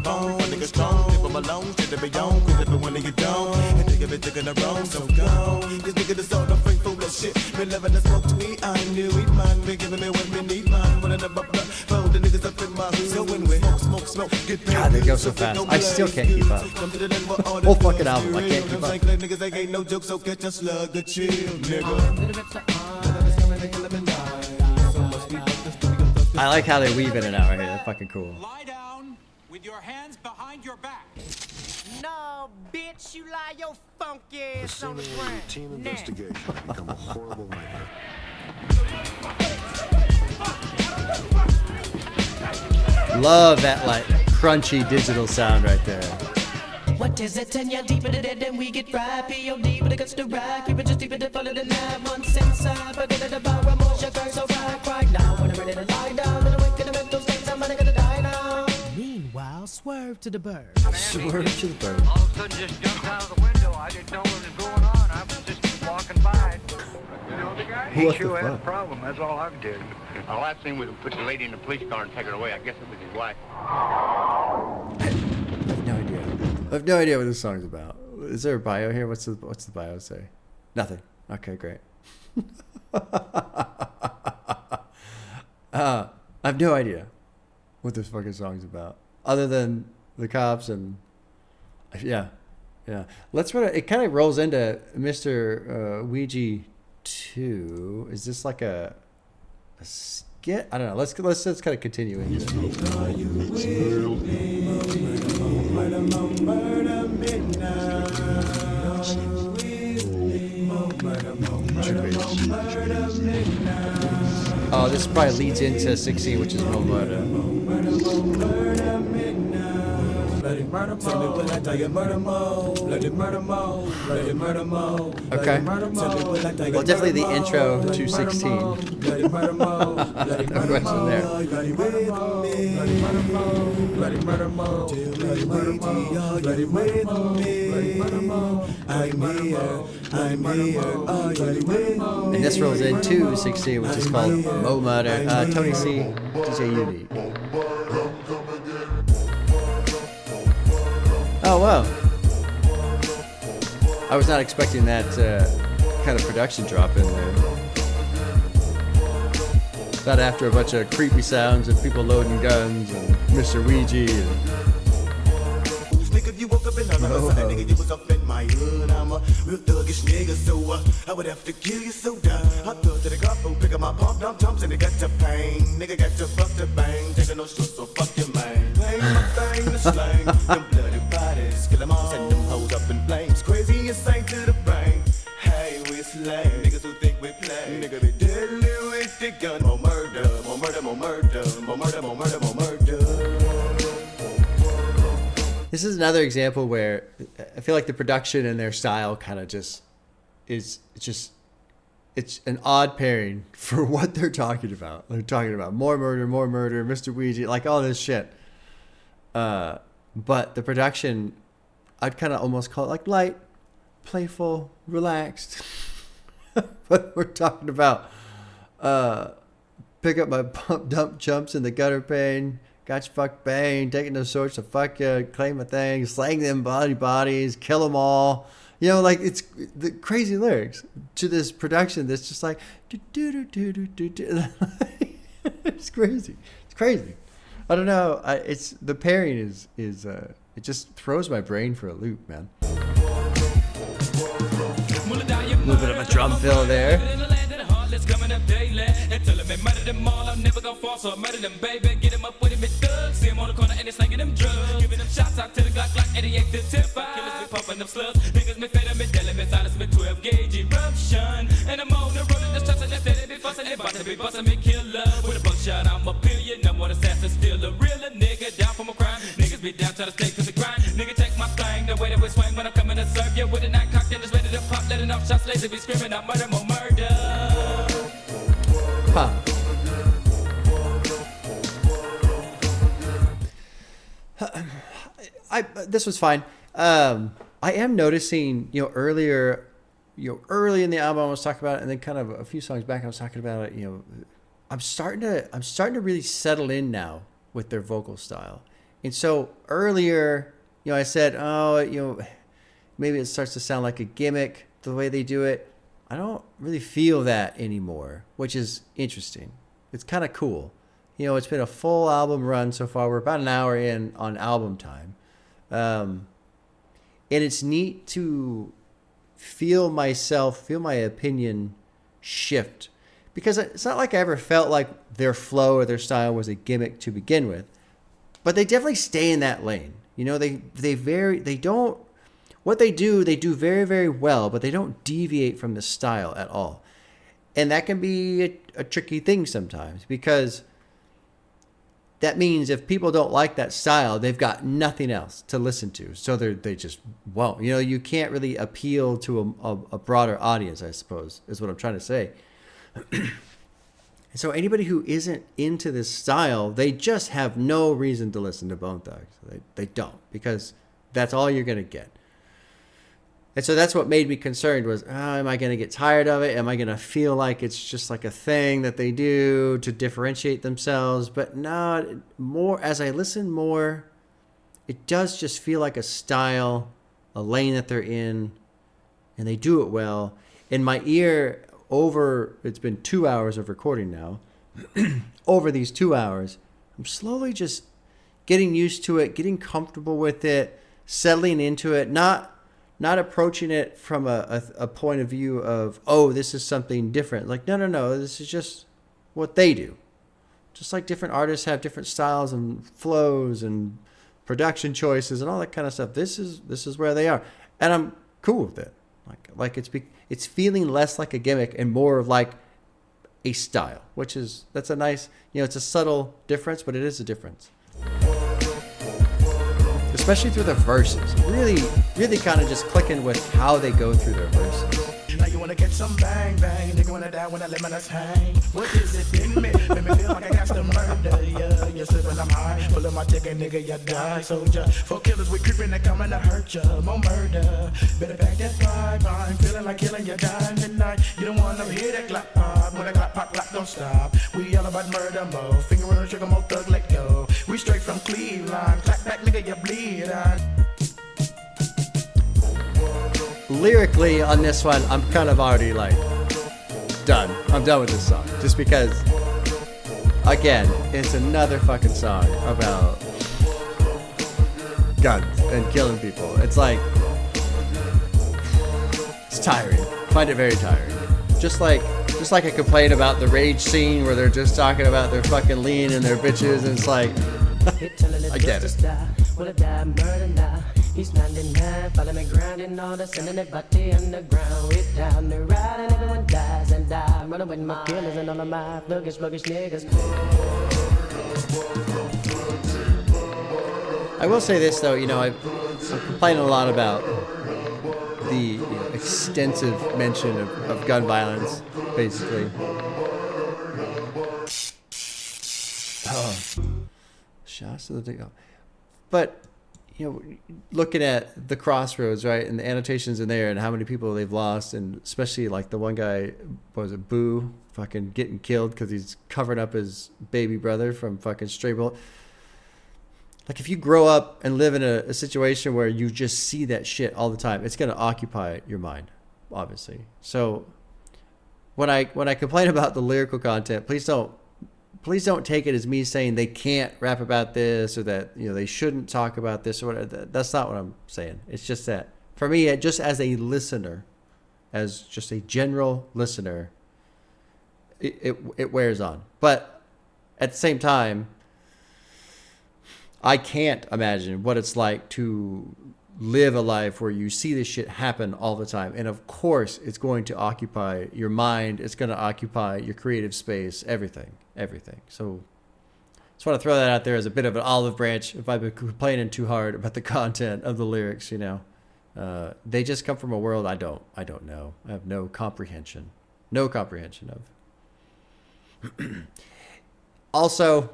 God, they go so fast. I still can't keep up. Whole fucking album, I can't keep up. I like how they weave in and out right here. They're fucking cool. Lie down with your hands behind your back. No, bitch, you lie your funky ass on the ground. Routine investigation has become a horrible nightmare. Love that like crunchy digital sound right there. What is it? 10 years deep in the dead, then we get right. P.O.D. with the guts to rock. Keep it just deeper to follow the night. Once inside, forget it about more sugar, so right now. When I'm ready to lie down, and awake in the mental states, I'm gonna die now. Meanwhile, swerve to the bird. Swerve to the bird. All of a sudden just jumped out of the window. I didn't know what was going on. I was just walking by. You know the guy? He sure had a problem. That's all I did. The last thing was to put the lady in the police car and take her away. I guess it was his wife. I have no idea what this song's about. Is there a bio here? What's the bio say? Nothing. Okay, great. I have no idea what this fucking song's about, other than the cops and yeah. Let's run. It kind of rolls into Mr. Ouija 2. Is this like a skit? I don't know. Let's kind of continue into it. Oh, this probably leads into 16, which is Murda. Okay. Well, definitely the intro to 16. No question there. And this rolls into 16, which is called Mo Murda. Tony C, DJ Unique. Oh, wow. I was not expecting that kind of production drop in there. Not after a bunch of creepy sounds and people loading guns and Mr. Ouija and... You woke up and nigga, you was up in my hood. I'm a real thuggish nigga, so I would have to kill you so down. I thug to the car, pick up my pump, dump tums, and it got to pain. Nigga got to fuck the bang, taking no shit, so fuck your man. Pain my thing to slang, them bloody bodies, kill them all, send them hoes up in flames. Crazy insane to the brain. Hey, we slay niggas who think we play. Nigga be deadly with the gun. More murder, more murder, more murder, more murder, more murder, more murder. This is another example where I feel like the production and their style kind of just is just it's an odd pairing for what they're talking about. They're talking about more murder, Mr. Ouija, like all this shit. But the production, I'd kind of almost call it like light, playful, relaxed. But we're talking about pick up my pump dump jumps in the gutter pane, got you fucked bang, taking those swords to fuck you, claim my things, slang them bodies, kill them all. You know, like it's the crazy lyrics to this production that's just like do do do do do do. It's crazy. It's crazy. I don't know. It's the pairing is it just throws my brain for a loop, man. A little bit of a drum fill there. Coming up daily and tell them they murder them all. I'm never gonna fall, so I murder them, baby. Get them up with him, it's thugs. See him on the corner and they slinging them drugs. Giving them shots out to the Glock like 88 to tip. Killers be pumping them slugs. Niggas be fed, me dealing, me silence, me 12 gauge eruption. And I'm on the road and just trusting, they be fussing, they about to be busting me Killa. With a buckshot, I'm a billion. Number one assassin, still a realer nigga. Down from a crime. Niggas be down, try to stay to the grind. Nigga, take my thing, the way that we swing when I'm coming to serve you. With a night cocked and just ready to pop, letting off shots, lazy be screaming, I murder, more murder. Huh. This was fine. I am noticing, early in the album I was talking about it, and then kind of a few songs back I was talking about it. I'm starting to really settle in now with their vocal style. And so earlier, I said, maybe it starts to sound like a gimmick the way they do it. I don't really feel that anymore, which is interesting. It's kind of cool. It's been a full album run so far. We're about an hour in on album time. And it's neat to feel my opinion shift. Because it's not like I ever felt like their flow or their style was a gimmick to begin with. But they definitely stay in that lane. What they do very, very well, but they don't deviate from the style at all. And that can be a tricky thing sometimes, because that means if people don't like that style, they've got nothing else to listen to. So they just won't. You can't really appeal to a broader audience, I suppose, is what I'm trying to say. So anybody who isn't into this style, they just have no reason to listen to Bone Thugs. They don't, because that's all you're going to get. And so that's what made me concerned was, am I going to get tired of it? Am I going to feel like it's just like a thing that they do to differentiate themselves? But no, as I listen more, it does just feel like a style, a lane that they're in, and they do it well. In my ear, it's been 2 hours of recording now. Over these 2 hours, I'm slowly just getting used to it, getting comfortable with it, settling into it, not approaching it from a point of view of, this is something different. Like, no, this is just what they do. Just like different artists have different styles and flows and production choices and all that kind of stuff. This is where they are. And I'm cool with it. Like it's feeling less like a gimmick and more of like a style, that's a nice, it's a subtle difference, but it is a difference. Especially through the verses. Really, really kind of just clicking with how they go through their verses. Now you wanna get some bang bang, nigga wanna die when I let my nuts hang. What is it in me? Make me feel like I got to murder. Yeah, you slip and I'm high. Pull up my ticket, nigga, you die. Soldier, for killers we creeping and coming to hurt ya. More murder. Better pack that pipe. I'm feeling like killing you dying tonight. You don't wanna hear that clap pop. When that clap pop, clap don't stop. We all about murder more. Finger on the trigger, more thug, let go. We straight from Cleveland. Clap back, nigga, you bleed on. Lyrically on this one, I'm kind of already like done. I'm done with this song. Just because, again, it's another fucking song about guns and killing people. It's like, it's tiring. I find it very tiring. Just like I complain about the rage scene where they're just talking about their fucking lean and their bitches, and it's like, I get it. He's 99, follow me grinding all the sending that body underground. We're down the ride and everyone dies and I'm running with my killers and all of my sluggish niggas. I will say this though, I'm complaining a lot about the extensive mention of gun violence basically. Oh. Shots to the dick. But, you know, looking at the Crossroads, right, and the annotations in there and how many people they've lost, and especially like the one guy, what was it, Boo, fucking getting killed because he's covering up his baby brother from fucking stray bullet. Like, if you grow up and live in a situation where you just see that shit all the time, it's going to occupy your mind, obviously. So when I complain about the lyrical content, please don't take it as me saying they can't rap about this, or that, you know, they shouldn't talk about this or whatever. That's not what I'm saying. It's just that for me, just as a listener, as just a general listener, it wears on. But at the same time, I can't imagine what it's like to live a life where you see this shit happen all the time. And of course, it's going to occupy your mind. It's going to occupy your creative space, everything. So just want to throw that out there as a bit of an olive branch. If I've been complaining too hard about the content of the lyrics, you know, they just come from a world I don't know. I have no comprehension of. Also,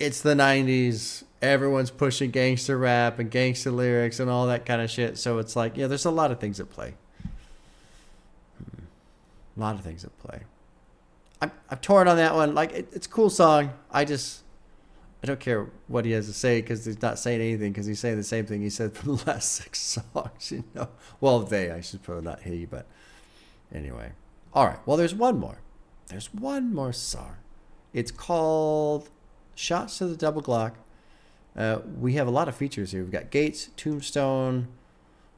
it's the 90s. Everyone's pushing gangster rap and gangster lyrics and all that kind of shit. So it's like, yeah, there's a lot of things at play. I'm torn on that one. Like, it's a cool song. I don't care what he has to say, because he's not saying anything, because he's saying the same thing he said for the last 6 songs, you know. Well, I should probably not he, but anyway. All right. Well, there's one more. There's one more song. It's called Shotz to the Double Glock. We have a lot of features here. We've got Gates, Tombstone,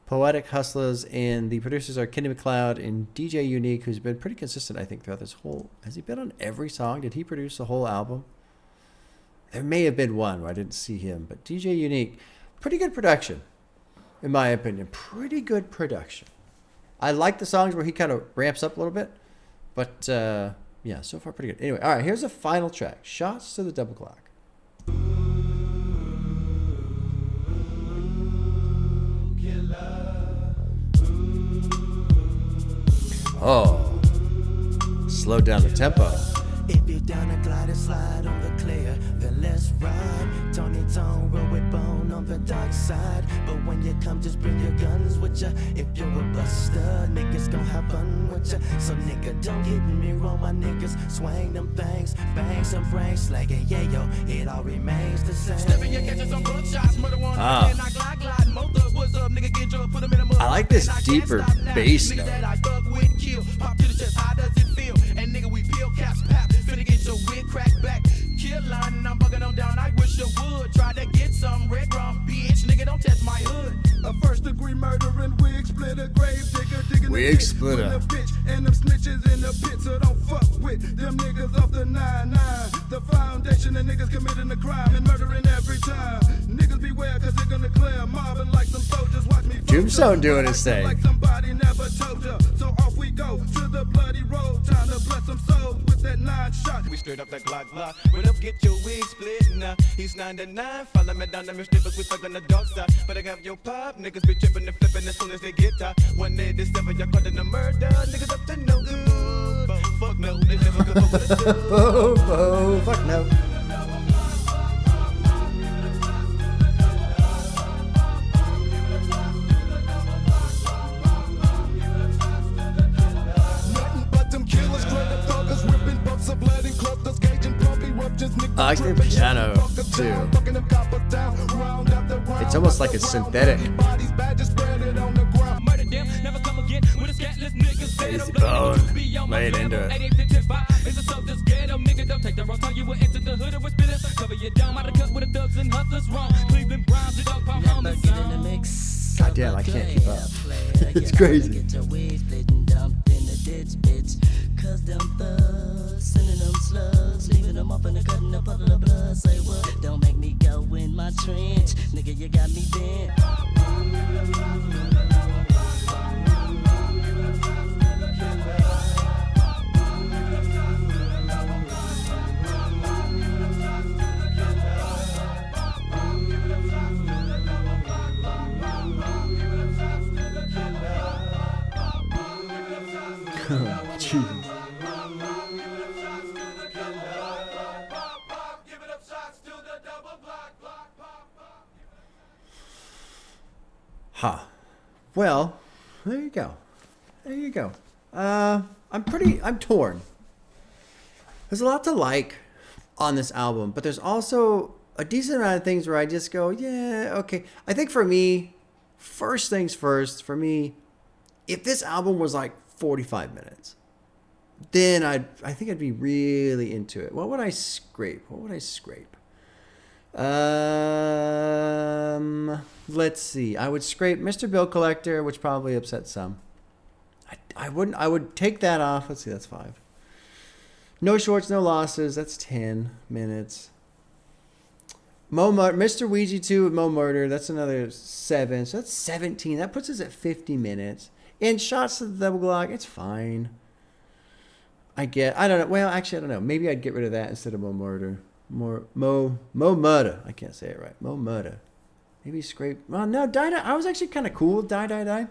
Poetic Hustlers, and the producers are Kenny McLeod and DJ Unique, who's been pretty consistent, I think, throughout this whole... Has he been on every song? Did he produce the whole album? There may have been one where I didn't see him, but DJ Unique, pretty good production, in my opinion. Pretty good production. I like the songs where he kind of ramps up a little bit, but yeah, so far pretty good. Anyway, all right, here's a final track, Shotz to the Double Glock. Oh, slow down the tempo. If you're down to glide and slide on the clear, then let's ride. Tony Tone, roll with bone on the dark side. But when you come, just bring your guns with ya. If you're a buster, niggas gon' have fun with ya. So nigga, don't get me wrong, my niggas. Swing them things, bang some brains, slagging, yeah, yo, it all remains the same. I like this deeper bass note. And nigga, we peel caps, pap, finna get your wig cracked back. Killa, and I'm bugging them down, I wish you would. Try to get some red rum, bitch, nigga, don't test my hood. A first degree murdering, wig splitter, grave digger, digging wig splitter. Bitch, and them snitches in the pit, so don't fuck with them niggas off the 9-9. The foundation of niggas committing the crime and murdering every time. Niggas beware, cause they're gonna clear, mobbing like some soldiers. Watch me. Tombstone doing his thing. Like somebody never told ya. So off we go to the bloody road, time to bless some souls with that 9-shot. We straight up that Glock. When up, get your wig split now. He's 9 to 9. Follow me down them strippers, we stuck on the dark side. But I have your pop, niggas be tripping and flipping as soon as they get tired. 187, y'all caught in the murder. Niggas up to no good. Fuck no, they never go for the show. Oh, fuck no. I like their piano too. It's almost like it's synthetic. Easy bone, lay it into it. God damn, I can't keep up. It's crazy. Cause them thugs sending them slugs, leaving them up in the cut in the puddle of blood. Say what? Don't make me go in my trench, nigga. You got me bent. Jeez. Well, there you go. There you go. I'm torn. There's a lot to like on this album, but there's also a decent amount of things where I just go, yeah, okay. I think for me, first things first, for me, if this album was like 45 minutes, then I think I'd be really into it. What would I scrape? Let's see. I would scrape Mr. Bill Collector, which probably upsets some. I would take that off. Let's see, that's 5. No Shorts, No Losses, that's 10 minutes. Mr. Ouija 2 with Mo Murder, that's another 7. So that's 17. That puts us at 50 minutes. And Shotz to the Double Glock, it's fine. I don't know. Well, actually, I don't know. Maybe I'd get rid of that instead of Mo Murder. Mo Murda. I can't say it right. Mo Murda. Maybe scrape. Well, no, Die. I was actually kind of cool with Die.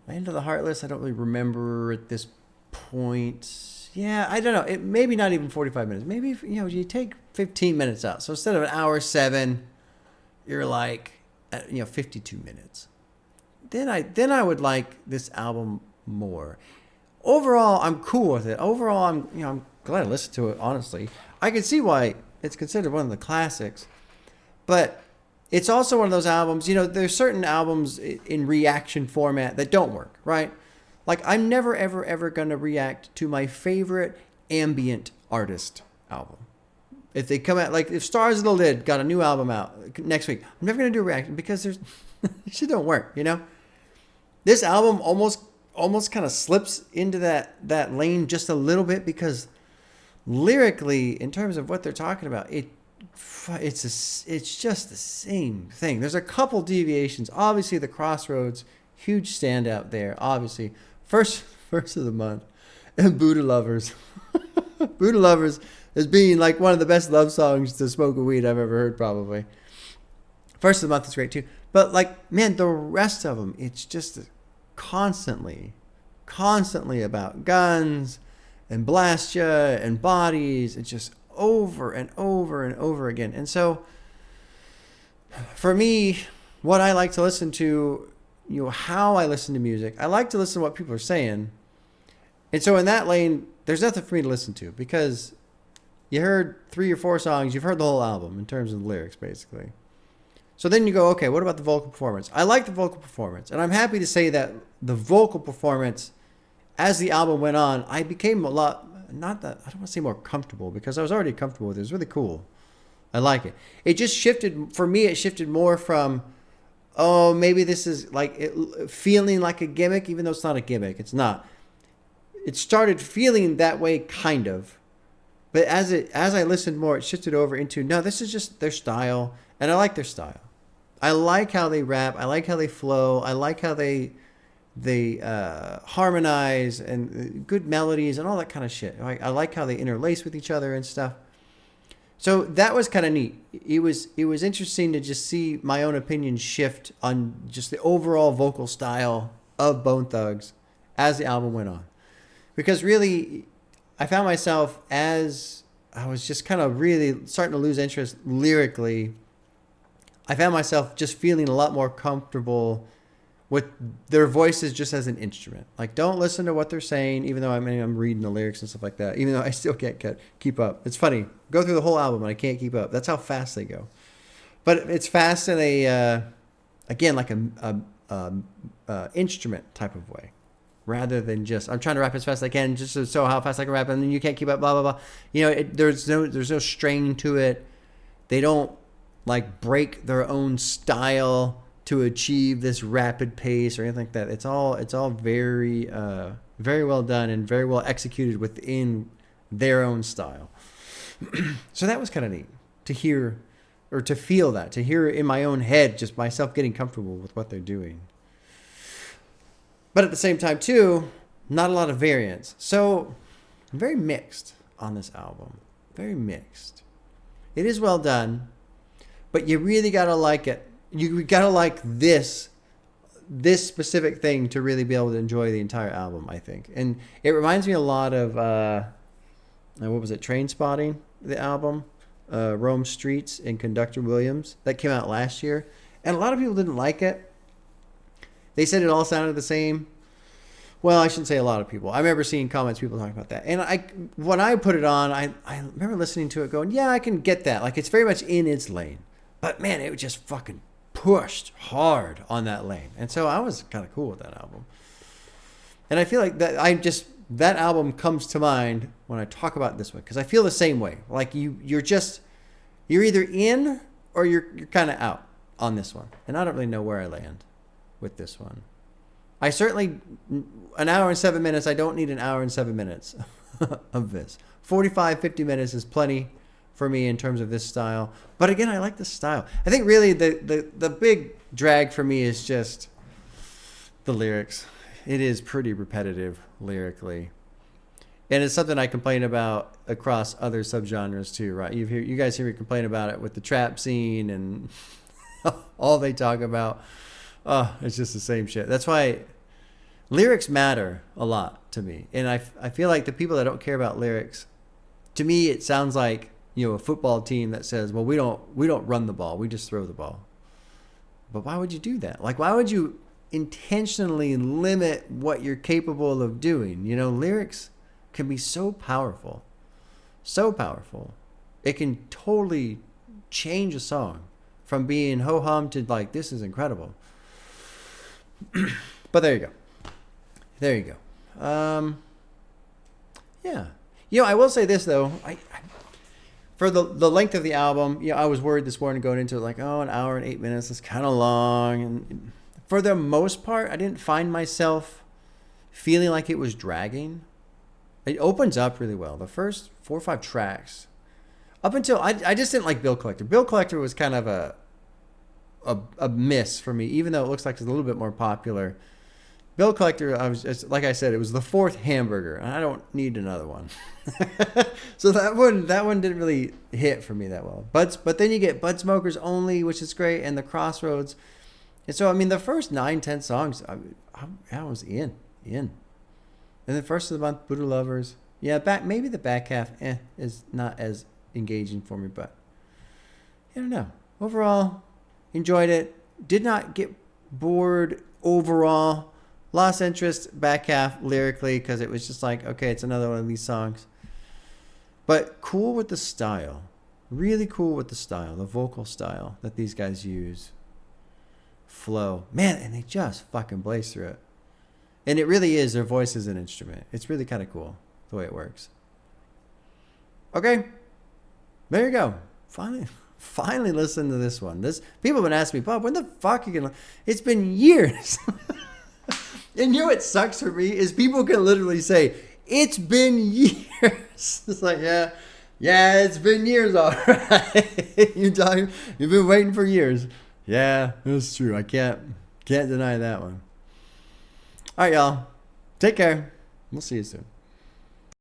End of the Heartless, I don't really remember at this point. Yeah, I don't know. It maybe not even 45 minutes. Maybe, you take 15 minutes out. So instead of an hour 7, you're like, 52 minutes. Then I would like this album more. Overall, I'm cool with it. Overall, I'm glad I listened to it, honestly. I can see why it's considered one of the classics. But it's also one of those albums, there's certain albums in reaction format that don't work, right? Like, I'm never, ever, ever going to react to my favorite ambient artist album. If they come out, like, if Stars of the Lid got a new album out next week, I'm never going to do a reaction because it shit don't work, This album almost kind of slips into that lane just a little bit because lyrically, in terms of what they're talking about, it's just the same thing. There's a couple deviations. Obviously, the Crossroads, huge standout there. Obviously, first of the month, and Buddah Lovaz. Buddah Lovaz as being like one of the best love songs to smoke a weed I've ever heard, probably. First of the month is great too, but the rest of them, it's just constantly about guns and blast ya and bodies. It's just over and over and over again. And so for me, what I like to listen to, how I listen to music, I like to listen to what people are saying. And so in that lane, there's nothing for me to listen to because you heard 3 or 4 songs, you've heard the whole album in terms of the lyrics, basically. So then you go, okay, what about the vocal performance? I like the vocal performance, and I'm happy to say that the vocal performance, as the album went on, I became a lot, I don't want to say more comfortable, because I was already comfortable with it. It was really cool. I like it. It just shifted, for me, it shifted more from, oh, maybe this is feeling like a gimmick, even though it's not a gimmick. It's not. It started feeling that way, kind of. But as I listened more, it shifted over into, no, this is just their style, and I like their style. I like how they rap. I like how they flow. I like how they harmonize and good melodies and all that kind of shit. I like how they interlace with each other and stuff. So that was kind of neat. It was interesting to just see my own opinion shift on just the overall vocal style of Bone Thugs as the album went on. Because really, I found myself, as I was just kind of really starting to lose interest lyrically, I found myself just feeling a lot more comfortable with their voices just as an instrument. Like, don't listen to what they're saying, even though I'm reading the lyrics and stuff like that, even though I still can't keep up. It's funny. Go through the whole album and I can't keep up. That's how fast they go. But it's fast in a, again, like a instrument type of way, rather than just, I'm trying to rap as fast as I can just to show how fast I can rap, and then you can't keep up, blah, blah, blah. There's no strain to it. They don't break their own style to achieve this rapid pace or anything like that. It's all very, very well done and very well executed within their own style. So that was kind of neat to hear, or to feel that, to hear in my own head, just myself getting comfortable with what they're doing. But at the same time, too, not a lot of variance. So I'm very mixed on this album. Very mixed. It is well done, but you really got to like it. You got to like this specific thing to really be able to enjoy the entire album, I think. And it reminds me a lot of, what was it, Trainspotting, the album, Rome Streets and Conductor Williams, that came out last year. And a lot of people didn't like it. They said it all sounded the same. Well, I shouldn't say a lot of people. I remember seeing comments, people talking about that. And when I put it on, I remember listening to it going, yeah, I can get that. Like, it's very much in its lane. But, man, it just fucking pushed hard on that lane. And so I was kind of cool with that album. And I feel like that album comes to mind when I talk about this one. Because I feel the same way. Like, you're either in or you're kind of out on this one. And I don't really know where I land with this one. I certainly, an hour and 7 minutes, I don't need an hour and 7 minutes of this. 45, 50 minutes is plenty for me in terms of this style. But again, I like the style. I think really the big drag for me is just the lyrics. It is pretty repetitive lyrically. And it's something I complain about across other subgenres too, right? You guys hear me complain about it with the trap scene and all they talk about. Oh, it's just the same shit. That's why lyrics matter a lot to me. And I feel like the people that don't care about lyrics, to me, it sounds like, a football team that says, well, we don't run the ball. We just throw the ball. But why would you do that? Like, why would you intentionally limit what you're capable of doing? Lyrics can be so powerful. So powerful. It can totally change a song from being ho-hum to like, this is incredible. But there you go. Yeah. I will say this though. I for the length of the album, I was worried this morning going into it like, an hour and 8 minutes is kind of long. And for the most part, I didn't find myself feeling like it was dragging. It opens up really well. The first 4 or 5 tracks, up until I just didn't like Bill Collector. Bill Collector was kind of a miss for me, even though it looks like it's a little bit more popular. Bill Collector, like I said, it was the 4th hamburger, and I don't need another one. So that one didn't really hit for me that well. But then you get Budsmokers Only, which is great, and the Crossroads. And so, the first 9-10 songs, I was in. And the first of the month, Buddah Lovaz. Yeah, maybe the back half is not as engaging for me, but I don't know. Overall, enjoyed it. Did not get bored overall. Lost interest back half lyrically because it was just like, okay, it's another one of these songs. But cool with the style. Really cool with the style, the vocal style that these guys use. Flow. Man, and they just fucking blaze through it. And it really is, their voice is an instrument. It's really kind of cool the way it works. Okay. There you go. Finally listen to this one. People have been asking me, Bob, when the fuck are you gonna? It's been years. And what sucks for me is people can literally say, it's been years. It's like, yeah, it's been years, all right. You've been waiting for years. Yeah, that's true. I can't deny that one. All right, y'all. Take care. We'll see you soon.